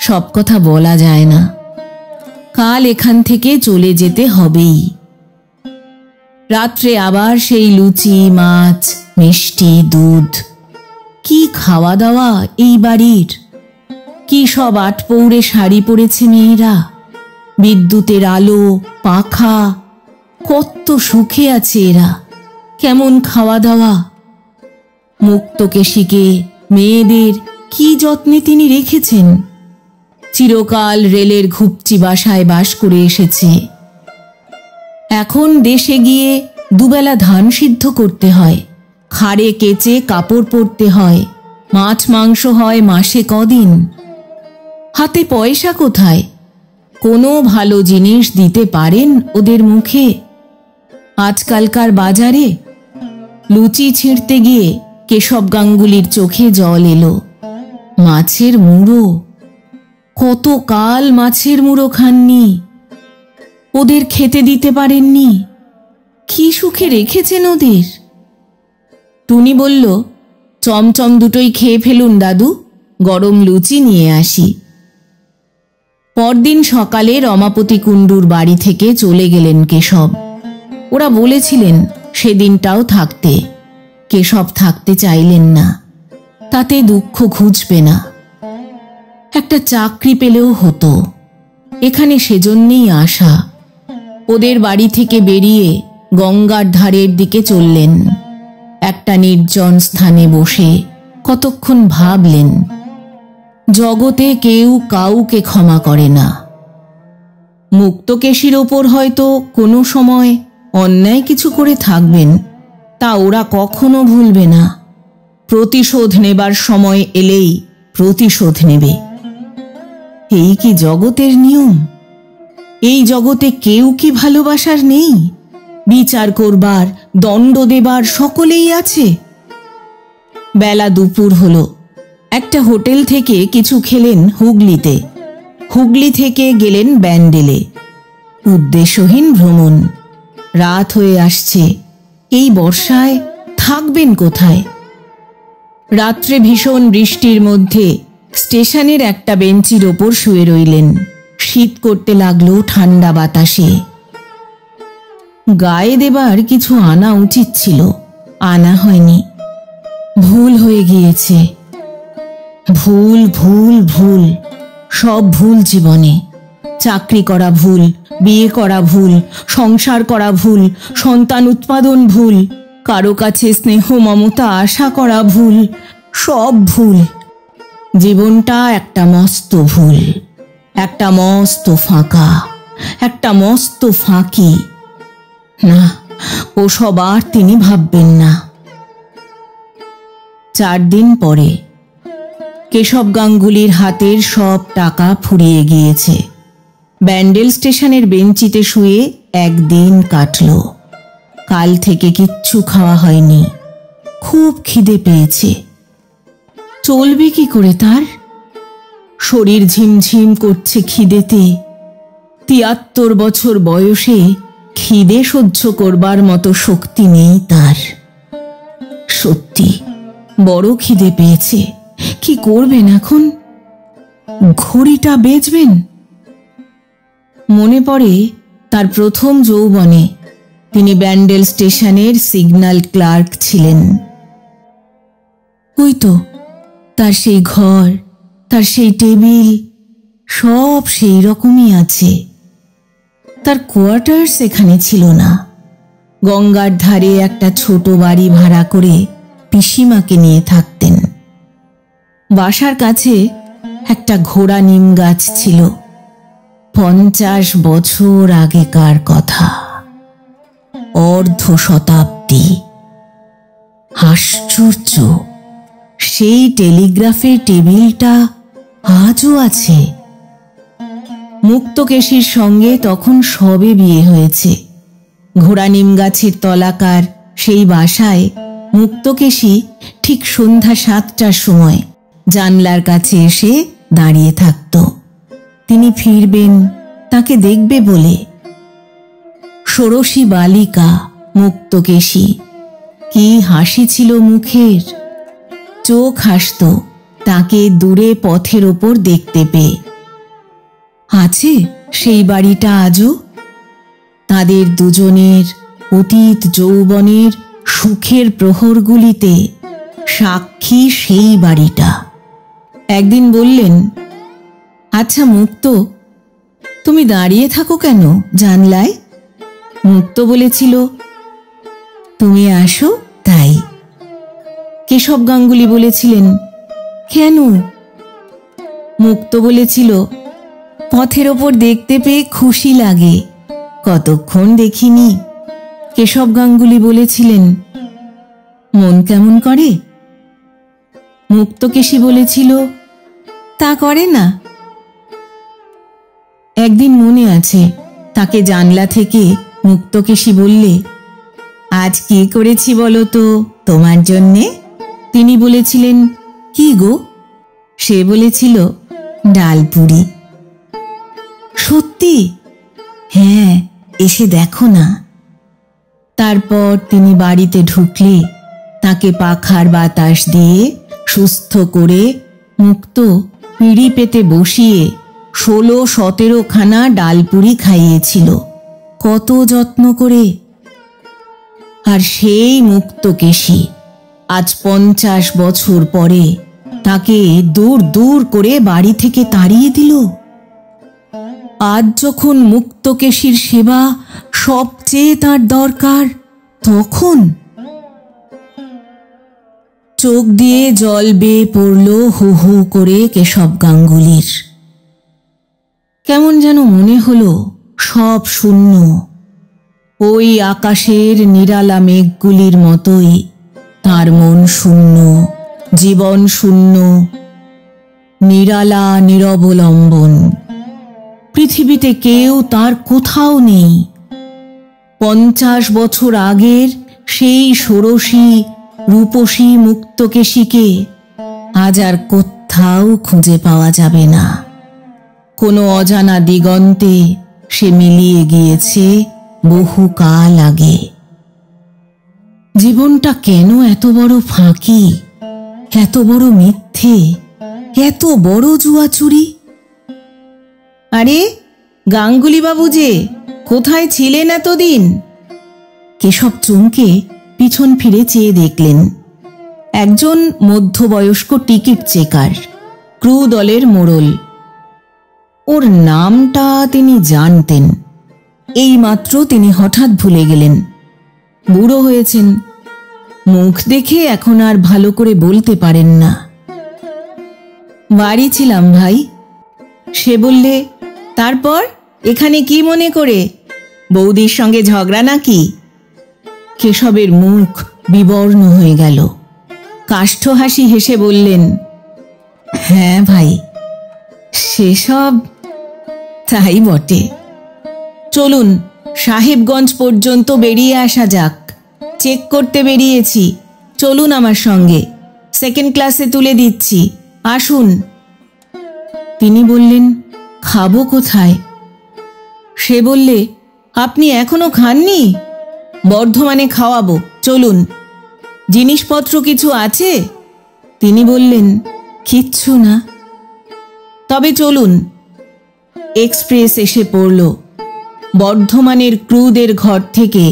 সব কথা বলা যায় না। কাল এখান থেকে চলে যেতে হবেই। রাত্রে আবার সেই লুচি, মাছ, মিষ্টি, দুধ। কি খাওয়া দাওয়া এই বাড়ির! কি সব আটপৌরে শাড়ি পরেছে মেয়েরা, বিদ্যুতের আলো, পাখা, কত সুখে আছে এরা। কেমন খাওয়া দাওয়া! মুক্তকেশীকে, মেয়েদের কি যত্নে তিনি রেখেছেন। চিরকাল রেলের ঘুপচি বাসায় বাস করে এসেছে। এখন দেশে গিয়ে দুবেলা ধান সিদ্ধ করতে হয়, খাড়ে কেচে কাপড় পরতে হয়, মাছ মাংস হয় মাসে কদিন। হাতে পয়সা কোথায়? কোনো ভালো জিনিস দিতে পারেন ওদের মুখে? আজকালকার বাজারে লুচি ছিঁড়তে গিয়ে কেশব গাঙ্গুলির চোখে জল এলো। মাছের মুড়ো, কত কাল মাছের মুড়ো খাননি, ওদের খেতে দিতে পারেননি। কি সুখে রেখেছেন ওদের। টুনি বলল, চমচম দুটোই খেয়ে ফেলুন দাদু, গরম লুচি নিয়ে আসি। পরদিন সকালে রমাপতি কুণ্ডুর বাড়ি থেকে চলে গেলেন কেশব। ওরা বলেছিলেন সেদিনটাও থাকতে। কেশব থাকতে চাইলেন না, তাতে দুঃখ ঘুচবে না। একটা চাকরি পেলেও হতো, এখানে সেজন্যেই আসা। ওদের বাড়ি থেকে বেরিয়ে গঙ্গার ধারের দিকে চললেন। একটা নির্জন স্থানে বসে কতক্ষণ ভাবলেন, জগতে কেউ কাউকে ক্ষমা করে না। মুক্তকেশীর ওপর হয়তো কোনো সময় অন্যায় কিছু করে থাকবেন, তা ওরা কখনো ভুলবে না। প্রতিশোধ নেবার সময় এলেই প্রতিশোধ নেবে। এই কি জগতের নিয়ম? এই জগতে কেউ কি ভালোবাসার নেই? বিচার করবার, দণ্ড দেবার সকলেই আছে। বেলা দুপুর হলো। একটা হোটেল থেকে কিছু খেলেন হুগলিতে। হুগলি থেকে গেলেন ব্যান্ডেলে। উদ্দেশ্যহীন ভ্রমণ। রাত হয়ে আসছে। এই বর্ষায় থাকবেন কোথায়? রাত্রে ভীষণ বৃষ্টির মধ্যে স্টেশনের একটা বেঞ্চির ওপর শুয়ে রইলেন। শীত করতে লাগলো ঠান্ডা বাতাসে। গায়ে দেবার কিছু আনা উচিত ছিল, আনা হয়নি। ভুল হয়ে গিয়েছে। ভুল, ভুল, ভুল, সব ভুল জীবনে। চাকরি করা ভুল, বিয়ে করা ভুল, সংসার করা ভুল, সন্তান উৎপাদন ভুল, কারো কাছে স্নেহ মমতা আশা করা ভুল, সব ভুল। জীবনটা একটা মস্ত ভুল, একটা মস্ত ফাঁকা, একটা মস্ত ফাঁকি। না, ওসব আর তিনি ভাববেন না। 4 দিন পরে কেশব গাঙ্গুলির হাতের সব টাকা ফুরিয়ে গিয়েছে। ব্যান্ডেল স্টেশনের বেঞ্চিতে শুয়ে একদিন কাটল। কাল থেকে কিচ্ছু খাওয়া হয়নি। খুব খিদে পেয়েছে। চলবে কি করে তার? শরীর ঝিমঝিম করছে খিদেতে। 73 বছর বয়সে খিদে সহ্য করবার মতো শক্তি নেই তার। সত্যি বড় খিদে পেয়েছে। কি করবেন এখন? ঘড়িটা বেচবেন? মনে পড়ে তার প্রথম যৌবনে তিনি ব্যান্ডেল স্টেশনের সিগন্যাল ক্লার্ক ছিলেন। ওই তো তার সেই ঘর, তার সেই টেবিল, সব সেই রকমই আছে। তার কোয়ার্টার্স এখানে ছিল না। গঙ্গার ধারে একটা ছোট বাড়ি ভাড়া করে পিসিমাকে নিয়ে থাকতেন। বাসার কাছে একটা ঘোড়া নিম গাছ ছিল। 50 বছর আগেকার কথা, অর্ধ শতাব্দী। আশ্চর্য, সেই টেলিগ্রাফের টেবিলটা আজও আছে। মুক্তকেশীর সঙ্গে তখন সবে বিয়ে হয়েছে। ঘোড়া নিম গাছের তলাকার সেই বাসায় মুক্তকেশী ঠিক সন্ধ্যা 7টার সময় জানলার কাছে এসে দাঁড়িয়ে থাকত। তিনি ফিরবেন, তাকে দেখবে বলে। ষোড়শী বালিকা মুক্তকেশী, কি হাসি ছিল মুখের, চোখ হাসত তাকে দূরে পথের ওপর দেখতে পেয়ে। আছে সেই বাড়িটা আজও, তাদের দুজনের অতীত যৌবনের সুখের প্রহরগুলিতে সাক্ষী সেই বাড়িটা। একদিন বললেন, আচ্ছা মুক্ত, তুমি দাঁড়িয়ে থাকো কেন জানলায়? মুক্ত বলেছিল, তুমি আসো তাই। কেশব গাঙ্গুলি বলেছিলেন, কেন? মুক্ত বলেছিল, পথের ওপর দেখতে পেয়ে খুশি লাগে, কতক্ষণ দেখিনি। কেশব গাঙ্গুলি বলেছিলেন, মন কেমন করে? মুক্তকেশী বলেছিল, তা করে না। একদিন মনে আছে, তাকে জানলা থেকে মুক্তকেশী বললে, আজ কি করেছি বলো তো তোমার জন্যে? তিনি বলেছিলেন, কি গো? সে বলেছিল, ডালপুরি। সত্যি? হ্যাঁ, এসে দেখো না। তারপর তিনি বাড়িতে ঢুকলে তাকে পাখার বাতাস দিয়ে সুস্থ করে মুক্ত পিঁড়ি পেতে বসিয়ে 16-17 খানা ডালপুরি খাইয়েছিল, কত যত্ন করে। আর সেই মুক্তকেশী আজ 50 বছর পরে তাকে দূর দূর করে বাড়ি থেকে তাড়িয়ে দিল। আজ যখন মুক্তকেশীর সেবা সবচেয়ে তার দরকার, তখন চোখ দিয়ে জল বেয়ে পড়ল হু হু করে কেশব গাঙ্গুলির। কেমন যেন মনে হলো সব শূন্য, ওই আকাশের নিরালা মেঘগুলির মতোই তার মন শূন্য, জীবন শূন্য, নিরালা নিরবলম্বন। পৃথিবীতে কেউ তার কোথাও নেই। 50 বছর আগের সেই ষোড়শী রূপসী মুক্তকেশীকে আজ আর কোথাও খুঁজে পাওয়া যাবে না। কোনো অজানা দিগন্তে সে মিলিয়ে গিয়েছে বহুকাল আগে। জীবনটা কেন এত বড় ফাঁকি, এত বড় মিথ্যে, এত বড় জুয়াচুরি? আরে গাঙ্গুলি বাবু যে, কোথায় ছিলেন এতদিন? কেশব চমকে পিছন ফিরে চেয়ে দেখলেন একজন মধ্যবয়স্ক টিকিট চেকার, ক্রু দলের মোড়ল। ওর নামটা তিনি জানতেন, এইমাত্র তিনি হঠাৎ ভুলে গেলেন। বুড়ো হয়েছেন, মুখ দেখে এখন আর ভালো করে বলতে পারেন না। বাড়ি ছিলাম ভাই। সে বললে, তারপর এখানে কি মনে করে? বৌদির সঙ্গে ঝগড়া নাকি? কেশবের মুখ বিবর্ণ হয়ে গেল। কাষ্ঠ হাসি হেসে বললেন, হ্যাঁ ভাই, সেসব তাই বটে। চলুন সাহেবগঞ্জ পর্যন্ত বেরিয়ে আসা যাক। চেক করতে বেরিয়েছি, চলুন আমার সঙ্গে, 2nd ক্লাসে তুলে দিচ্ছি, আসুন। তিনি বললেন, খাবো কোথায়? সে বললে, আপনি এখনো খাননি? বর্ধমানে খাওয়াবো, চলুন। জিনিসপত্র কিছু আছে? তিনি বললেন, কিচ্ছু না। তবে চলুন। এক্সপ্রেস এসে পড়ল। বর্ধমানের ক্রুদের ঘর থেকে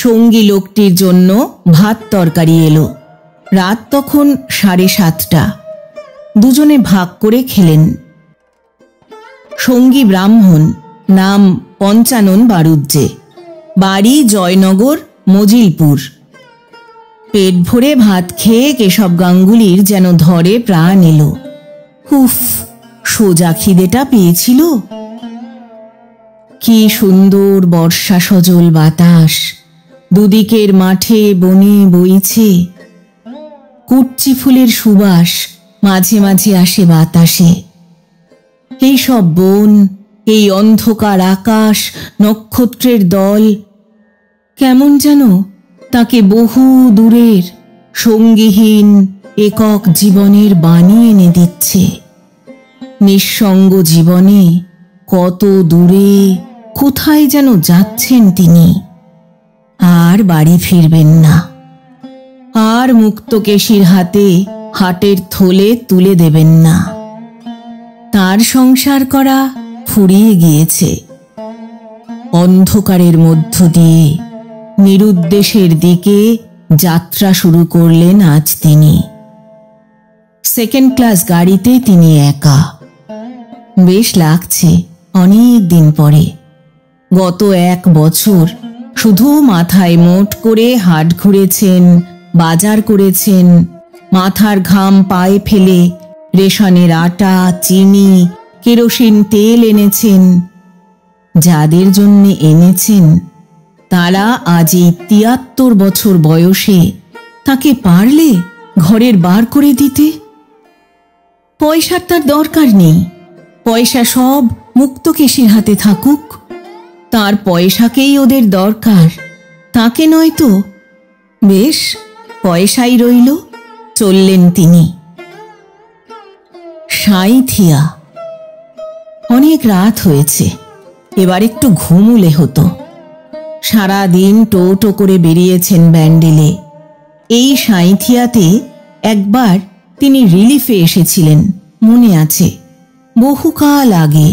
সঙ্গী লোকটির জন্য ভাত তরকারি এলো। রাত তখন 7:30। দুজনে ভাগ করে খেলেন। সঙ্গী ব্রাহ্মণ, নাম পঞ্চানন বাড়ুজ্জে, বাড়ি জয়নগর মজিলপুর। পেট ভরে ভাত খেয়ে কেশব গাঙ্গুলির যেন ধরে প্রাণ এলো। উফ, সোজা খিদেটা পেয়েছিল। কি সুন্দর বর্ষা সজল বাতাস দুদিকের মাঠে বনে বইছে। কুচ্চি ফুলের সুবাস মাঝে মাঝে আসে বাতাসে। এই সব বন, এই অন্ধকার আকাশ, নক্ষত্রের দল কেমন যেন তাকে বহু দূরের সঙ্গীহীন একক জীবনের বাণী এনে দিচ্ছে। নিঃসঙ্গ জীবনে কত দূরে কোথায় যেন যাচ্ছেন তিনি, আর বাড়ি ফিরবেন না, আর মুক্তকেশীর হাতে হাটের থলে তুলে দেবেন না। তার সংসার করা ফুরিয়ে গিয়েছে। অন্ধকারের মধ্য দিয়ে নিরুদ্দেশের দিকে যাত্রা শুরু করলেন আজ তিনি। সেকেন্ড ক্লাস গাড়িতে তিনি একা। বেশ লাগছে অনেক দিন পরে। গত 1 বছর শুধু মাথায় মোট করে হাট ঘুরেছেন, বাজার করেছেন, মাথার ঘাম পায়ে ফেলে রেশনের আটা, চিনি, কেরোসিন তেল এনেছেন। যাদের জন্য এনেছেন তারা আজ এই 73 বছর বয়সে তাকে পারলে ঘরের বার করে দিতে। পয়সার তার দরকার নেই, পয়সা সব মুক্তকেশীর হাতে থাকুক। তার পয়সাকেই ওদের দরকার, তাকে নয় তো। বেশ, পয়সাই রইল। চললেন তিনি। সাঁইথিয়া। অনেক রাত হয়েছে, এবার একটু ঘুমুলে হতো। সারাদিন টো করে বেরিয়েছেন ব্যান্ডেলে। এই সাঁইথিয়াতে একবার তিনি রিলিফে এসেছিলেন, মনে আছে, বহুকাল আগে।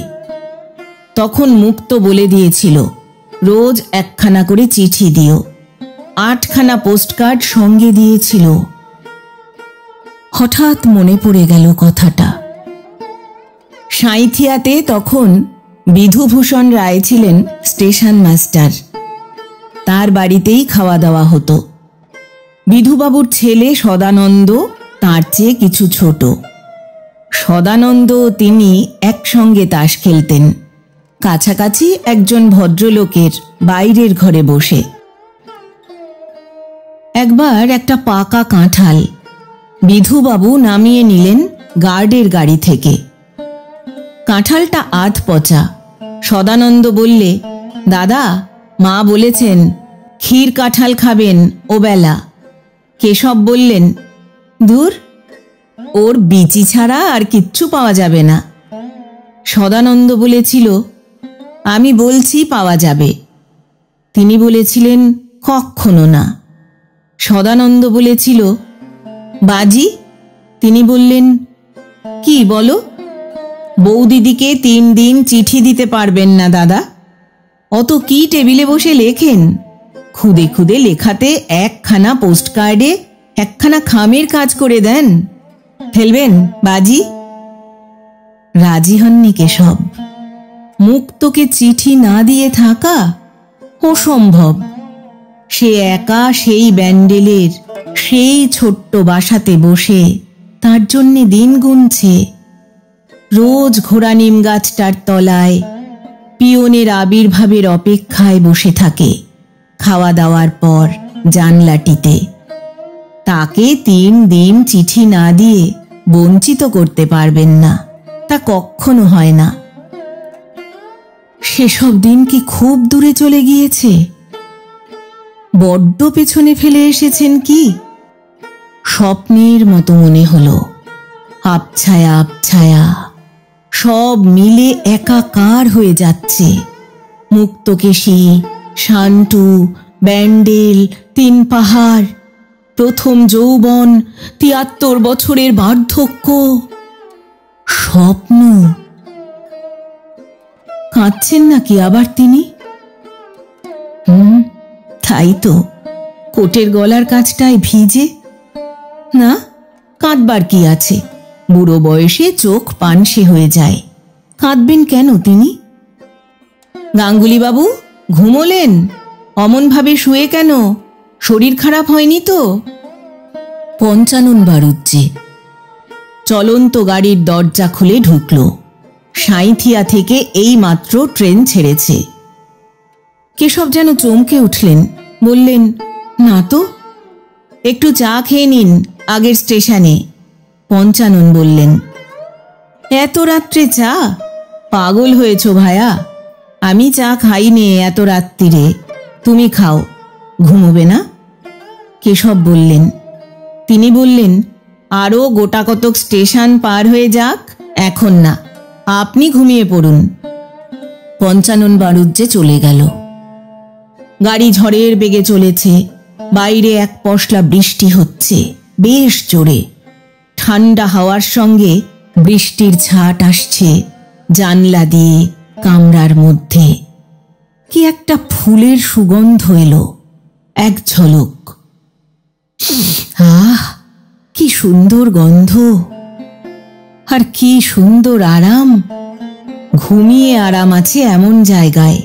তখন মুক্ত বলে দিয়েছিল, রোজ 1খানা করে চিঠি দিও। 8খানা পোস্টকার্ড সঙ্গে দিয়েছিল। হঠাৎ মনে পড়ে গেল কথাটা। সাঁইথিয়াতে তখন বিধুভূষণ রায় ছিলেন স্টেশন মাস্টার। তার বাড়িতেই খাওয়া দাওয়া হতো। বিধুবাবুর ছেলে সদানন্দ তার চেয়ে কিছু ছোট। সদানন্দ তিনি একসঙ্গে তাস খেলতেন, কাছাকাছি একজন ভদ্রলোকের বাইরের ঘরে বসে। একবার একটা পাকা কাঁঠাল বিধুবাবু নামিয়ে নিলেন গার্ডের গাড়ি থেকে। কাঁঠালটা আধ পচা। সদানন্দ বললে, দাদা, মা বলেছেন ক্ষীর কাঁঠাল খাবেন ওবেলা। কেশব বললেন, দূর, ওর বিচি ছাড়া আর কিচ্ছু পাওয়া যাবে না। সদানন্দ বলেছিল, আমি বলছি পাওয়া যাবে। তিনি বলেছিলেন, কক্ষনো না। সদানন্দ বলেছিল, বাজি। তিনি বললেন, কি বলো? বৌদিদিকে 3 দিন চিঠি দিতে পারবেন না দাদা? অত কি টেবিলে বসে লেখেন? খুদে খুদে লেখাতে 1খানা পোস্টকার্ডে 1খানা খামের কাজ করে দেন। ফেলবেন বাজি? রাজি হননি কেশব। মুক্তকে চিঠি না দিয়ে থাকা অসম্ভব। সে একা সেই ব্যান্ডেলের সেই ছোট্ট বাসাতে বসে তার জন্যে দিন গুনছে। রোজ ঘোড়া নিম গাছটার তলায় পিয়নের আবির্ভাবের অপেক্ষায় বসে থাকে খাওয়া দাওয়ার পর জানলাটিতে। তাকে 3 দিন চিঠি না দিয়ে বঞ্চিত করতে পারবেন না, তা কখনো হয় না। সেসব দিন কি খুব দূরে চলে গিয়েছে? বড্ড পেছনে ফেলে এসেছেন কি? স্বপ্নের মতো মনে হলো। আবছায়া আবছায়া সব মিলে একাকার হয়ে যাচ্ছে। মুক্তকেশী, শান্টু, ব্যান্ডেল, 3 পাহাড়, প্রথম যৌবন, 73 বছরের বার্ধক্য, স্বপ্ন। কাঁদছেন নাকি আবার তিনি? তাই তো, কোটের গলার কাছটায় ভিজে। না, কাঁদবার কি আছে? বুড়ো বয়সে চোখ পানসে হয়ে যায়, কাঁদবেন কেন তিনি? গাঙ্গুলি বাবু, ঘুমোলেন? অমনভাবে শুয়ে কেন? শরীর খারাপ হয়নি তো? পঞ্চানন বাড়ুজ্জে। চলন্ত গাড়ির দরজা খুলে ঢুকল। সাঁইথিয়া থেকে এই মাত্র ট্রেন ছেড়েছে। কেশব যেন চমকে উঠলেন, বললেন, না তো। একটু চা খেয়ে নিন আগের স্টেশনে। পঞ্চানন বললেন, এত রাত্রে চা? পাগল হয়েছ ভায়া, আমি চা খাইনি এত রাত্রিরে, তুমি খাও। ঘুমোবে না? কেশব বললেন। তিনি বললেন, আরও গোটা কতক স্টেশন পার হয়ে যাক, এখন না, আপনি ঘুমিয়ে পড়ুন। পঞ্চানন বাড়ুজ্যে চলে গেল। গাড়ি ঝড়ের বেগে চলেছে। বাইরে এক পশলা বৃষ্টি হচ্ছে বেশ জোরে। ঠান্ডা হাওয়ার সঙ্গে বৃষ্টির ছাট আসছে জানলা দিয়ে কামরার মধ্যে। কি একটা ফুলের সুগন্ধ এলো এক ঝলক। আহ, কি সুন্দর গন্ধ, আর কি সুন্দর আরাম। ঘুমিয়ে আরাম আছে এমন জায়গায়।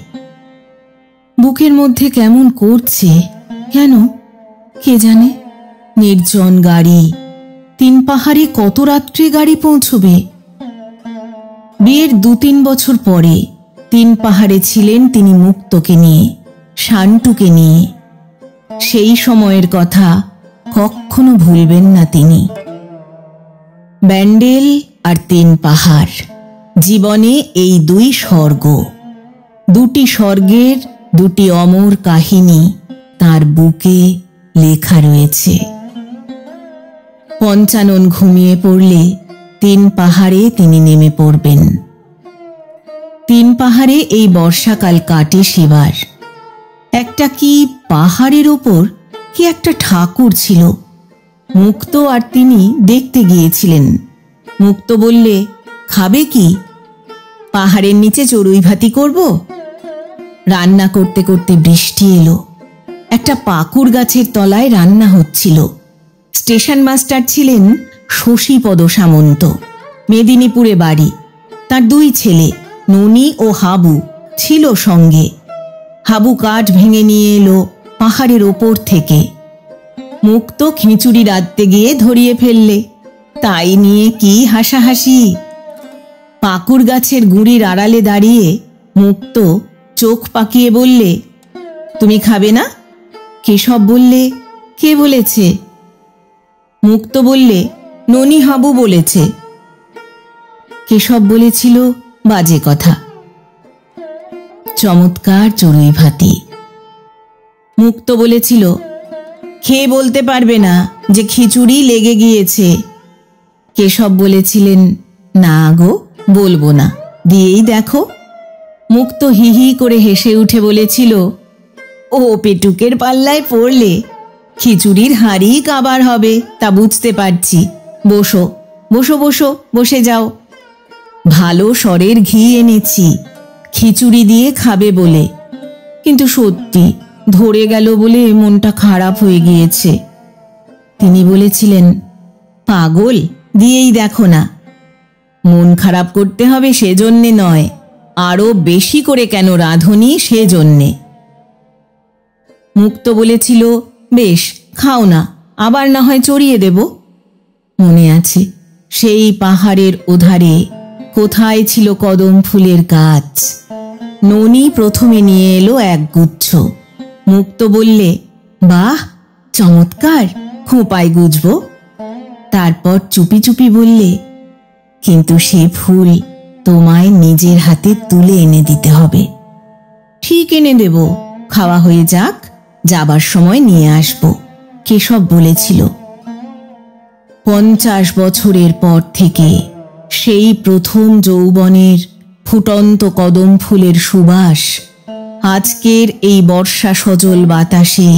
বুকের মধ্যে কেমন করছে, কেন কে জানে। নির্জন গাড়ি, 3 পাহাড়ে কত রাত্রে গাড়ি পৌঁছবে। বিয়ের 2-3 বছর পরে 3 পাহাড়ে ছিলেন তিনি মুক্তকে নিয়ে, শান্তুকে নিয়ে। সেই সময়ের কথা কখনো ভুলবেন না তিনি। ব্যান্ডেল আর 3 পাহাড়, জীবনে এই 2 স্বর্গ। 2টি স্বর্গের 2টি অমর কাহিনী তার বুকে লেখা রয়েছে। পঞ্চানন ঘুমিয়ে পড়লে 3 পাহাড়ে তিনি নেমে পড়বেন। 3 পাহাড়ে এই বর্ষাকাল কাটে সেবার। একটা কি পাহাড়ের ওপর কি একটা ঠাকুর ছিল। মুক্ত আর তিনি দেখতে গিয়েছিলেন। মুক্ত বললে, খাবে কি? পাহাড়ের নিচে চড়ুই ভাতি করব। রান্না করতে করতে বৃষ্টি এলো। একটা পাকুড় গাছের তলায় রান্না হচ্ছিল। স্টেশন মাস্টার ছিলেন শশীপদ সামন্ত, মেদিনীপুরে বাড়ি। তার 2 ছেলে ননি ও হাবু ছিল সঙ্গে। হাবু কাঠ ভেঙে নিয়ে এলো পাহাড়ের ওপর থেকে। মুক্ত খিচুড়ি রাঁধতে গিয়ে ধরিয়ে ফেললে। তাই নিয়ে কি হাসাহাসি। পাকুড় গাছের গুঁড়ির আড়ালে দাঁড়িয়ে মুক্ত চোখ পাকিয়ে বললে, তুমি খাবে না? কেশব বললে, কে বলেছে? মুক্ত বললে, ননি হাবু বলেছে। কেশব বলেছিল, বাজে কথা। চমৎকার চড়ুই ভাতি। মুক্ত বলেছিল, খেয়ে বলতে পারবে না যে খিচুড়ি লেগে গিয়েছে। কেশব বলেছিলেন, না গো, বলবো না, দিয়েই দেখো। মুক্ত হি হি করে হেসে উঠে বলেছিল, ও পেটুকের পাল্লায় পড়লে খিচুড়ির হাঁড়ি কাবার হবে তা বুঝতে পারছি। বসো বসো বসো, বসে যাও। ভালো সরের ঘি এনেছি খিচুড়ি দিয়ে খাবে বলে, কিন্তু সত্যি ধরে গেল বলে মনটা খারাপ হয়ে গিয়েছে। তিনি বলেছিলেন, পাগল, দিয়েই দেখো না। মন খারাপ করতে হবে সেজন্যে নয়, আরো বেশি করে কেন রাঁধুনি সেজন্যে। মুক্ত বলেছিল, বেশ, খাও না, আবার না হয় চড়িয়ে দেব। মনে আছে সেই পাহাড়ের ওধারে কোথায় ছিল কদম ফুলের গাছ। ননি প্রথমে নিয়ে এলো 1 গুচ্ছ। মুক্ত বললে, বাহ, চমৎকার, খোঁপায় গুজব। তারপর চুপি চুপি বললে, কিন্তু সে ফুল তোমায় নিজের হাতে তুলে এনে দিতে হবে। ঠিক এনে দেব, খাওয়া হয়ে যাক, যাবার সময় নিয়ে আসব, কেশব বলেছিল। 50 বছরের পর থেকে সেই প্রথম যৌবনের ফুটন্ত কদম ফুলের সুবাস আজকের এই বর্ষা সজল বাতাসে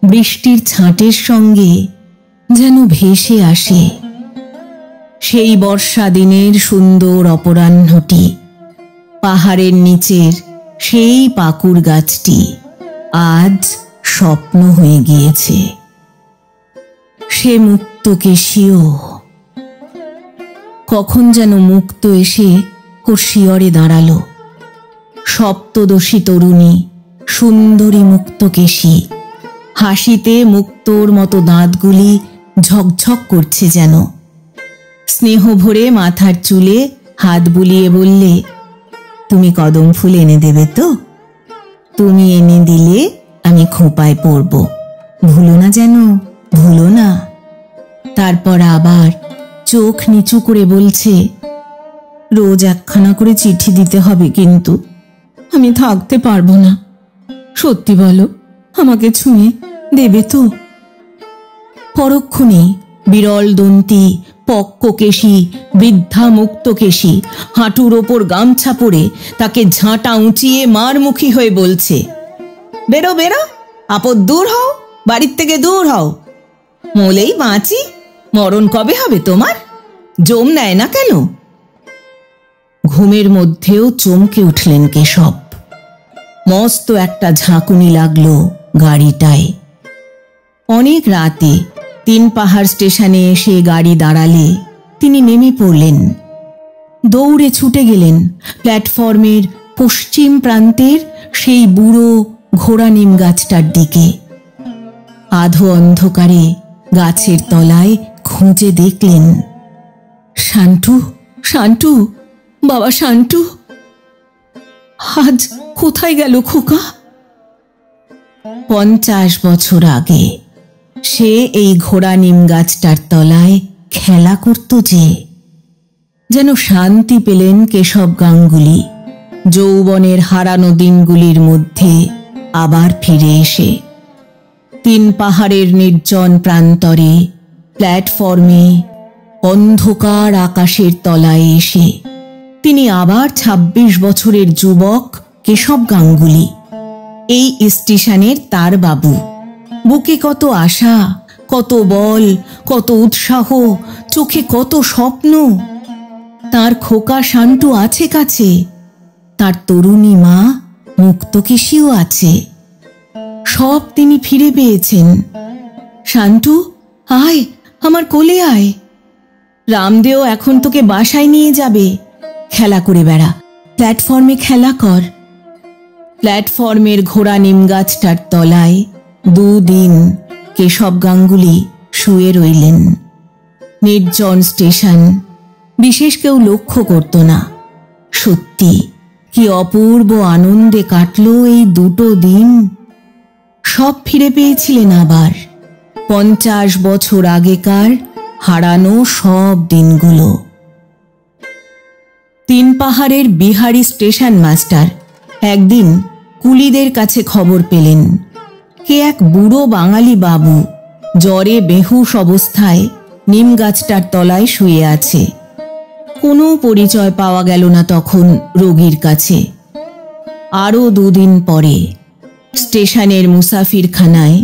বৃষ্টির ছাঁটের সঙ্গে যেন ভেসে আসে। সেই বর্ষা দিনের সুন্দর অপরাহ্নটি, পাহাড়ের নিচের সেই পাকুড় গাছটি আজ স্বপ্ন হয়ে গিয়েছে। সে মুক্তকেশীয়। কখন যেন মুক্ত এসে ওর শিয়রে দাঁড়ালো। সপ্তদশী তরুণী, সুন্দরী মুক্তকেশী। হাসিতে মুক্তোর মতো দাঁতগুলি ঝকঝক করছে যেন। স্নেহ ভরে মাথার চুলে হাত বুলিয়ে বললে, তুমি কদম ফুল এনে দেবে তো? তুমি এনে দিলে আমি খোঁপায় পড়ব, ভুলো না যেন, ভুলো না। তারপর আবার চোখ নিচু করে বলছে, রোজ একখানা করে চিঠি দিতে হবে, কিন্তু আমি থাকতে পারবো না। সত্যি বলো, আমাকে ছুঁয়ে দেবে তো? পরক্ষণেই বিরল দন্তি পক্ককেশী বৃদ্ধা মুক্তকেশী হাঁটুর ওপর গামছা পরে তাকে ঝাঁটা উঁচিয়ে মারমুখী হয়ে বলছে, বেরো বেরো, আপদ দূর হও, বাড়ির থেকে দূর হও। মলেই বাঁচি, মরণ কবে হবে তোমার? জম নেয় না কেন? ঘুমের মধ্যেও চমকে উঠলেন কেশব। মস্ত একটা ঝাঁকুনি লাগলো গাড়িটায়। অনেক রাতে 3 পাহাড় স্টেশনে এসে গাড়ি দাঁড়ালে তিনি নেমে পড়লেন। দৌড়ে ছুটে গেলেন প্ল্যাটফর্মের পশ্চিম প্রান্তের সেই বুড়ো ঘোড়া নিম গাছটার দিকে। আধো অন্ধকারে গাছের তলায় খুঁজে দেখলেন, শান্টু, শান্টু, বাবা শান্টু, আজ কোথায় গেল খোকা? 50 বছর আগে সে এই ঘোড়া নিম গাছটার তলায় খেলা করত যে। যেন শান্তি পেলেন কেশব গাঙ্গুলি যৌবনের হারানো দিনগুলির মধ্যে আবার ফিরে এসে। 3 পাহাড়ের নির্জন প্রান্তরে প্ল্যাটফর্মে অন্ধকার আকাশের তলায় এসে তিনি আবার 26 বছরের যুবক কেশব গাঙ্গুলি, এই স্টেশনের তার বাবু। বুকে কত আশা, কত বল, কত উৎসাহ, চোখে কত স্বপ্ন। তার খোকা শান্টু আছে কাছে, তার তরুণী মা মুক্তকেশীও আছে। সব তিনি ফিরে পেয়েছেন। শান্টু, আয়, আমার কোলে আয়। রামদেও এখন তোকে বাসায় নিয়ে যাবে। খেলা করে বেড়া, প্ল্যাটফর্মে খেলা কর। প্ল্যাটফর্মের ঘোড়া নিম গাছটার তলায় 2 দিন কেশব গাঙ্গুলি শুয়ে রইলেন। নির্জন স্টেশন, বিশেষ কেউ লক্ষ্য করত না। সত্যি কি অপূর্ব আনন্দে কাটল এই 2 দিন। সব ফিরে পেয়েছিলেন আবার, 50 বছর আগেকার হারানো সব দিনগুলো। 3 পাহাড়ের বিহারি স্টেশন মাস্টার একদিন কুলিদের কাছে খবর পেলেন, কে এক বুড়ো বাঙালি বাবু জ্বরে বেহুশ অবস্থায় নিম গাছটার তলায় শুয়ে আছে। কোনো পরিচয় পাওয়া গেল না তখন রোগীর কাছে। আরও 2 দিন পরে স্টেশনের মুসাফিরখানায়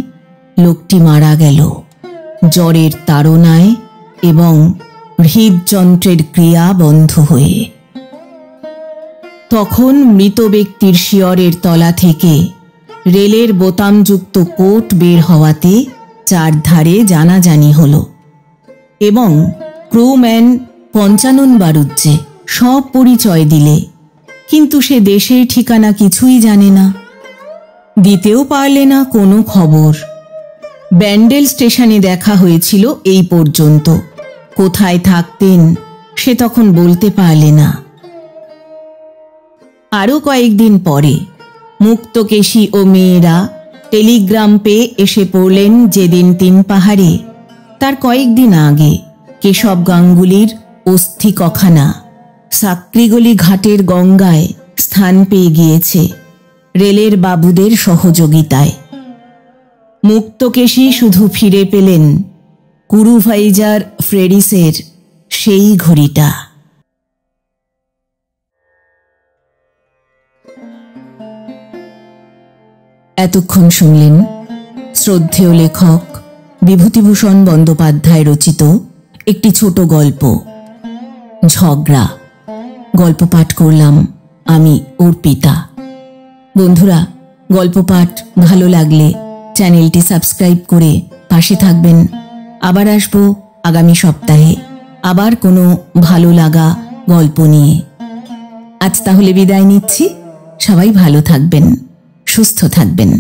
লোকটি মারা গেল জ্বরের তাড়নায় এবং হৃদযন্ত্রের ক্রিয়া বন্ধ হয়ে। তখন মৃত ব্যক্তির শিয়রের তলা থেকে রেলের বোতামযুক্ত কোট বের হওয়াতে চারধারে জানাজানি হল এবং ক্রুম্যান পঞ্চানন বাড়ুজ্জে সব পরিচয় দিলে, কিন্তু সে দেশের ঠিকানা কিছুই জানে না, দিতেও পারলে না কোনো খবর। ব্যান্ডেল স্টেশনে দেখা হয়েছিল এই পর্যন্ত, কোথায় থাকতেন সে তখন বলতে পারলে না। আরও কয়েকদিন পরে মুক্তকেশী ও মেয়েরা টেলিগ্রাম পেয়ে এসে পড়লেন যেদিন 3 পাহাড়ে, তার কয়েকদিন আগে কেশব গাঙ্গুলির অস্থি কখানা সাকরিগলি ঘাটের গঙ্গায় স্থান পেয়ে গিয়েছে রেলের বাবুদের সহযোগিতায়। মুক্তকেশী শুধু ফিরে পেলেন কুরুভাইজার ফ্রেডিসের সেই ঘড়িটা। এতক্ষণ শুনলেন শ্রদ্ধেয় লেখক বিভূতিভূষণ বন্দ্যোপাধ্যায় রচিত একটি ছোট গল্প, ঝগড়া। গল্প পাঠ করলাম আমি অর্পিতা। বন্ধুরা, গল্প পাঠ ভালো লাগলে চ্যানেলটি সাবস্ক্রাইব করে পাশে থাকবেন। আবার আসবো আগামী সপ্তাহে আবার কোনো ভালো লাগা গল্প নিয়ে। আজ তাহলে বিদায় নিচ্ছি। সবাই ভালো থাকবেন, সুস্থ থাকবেন।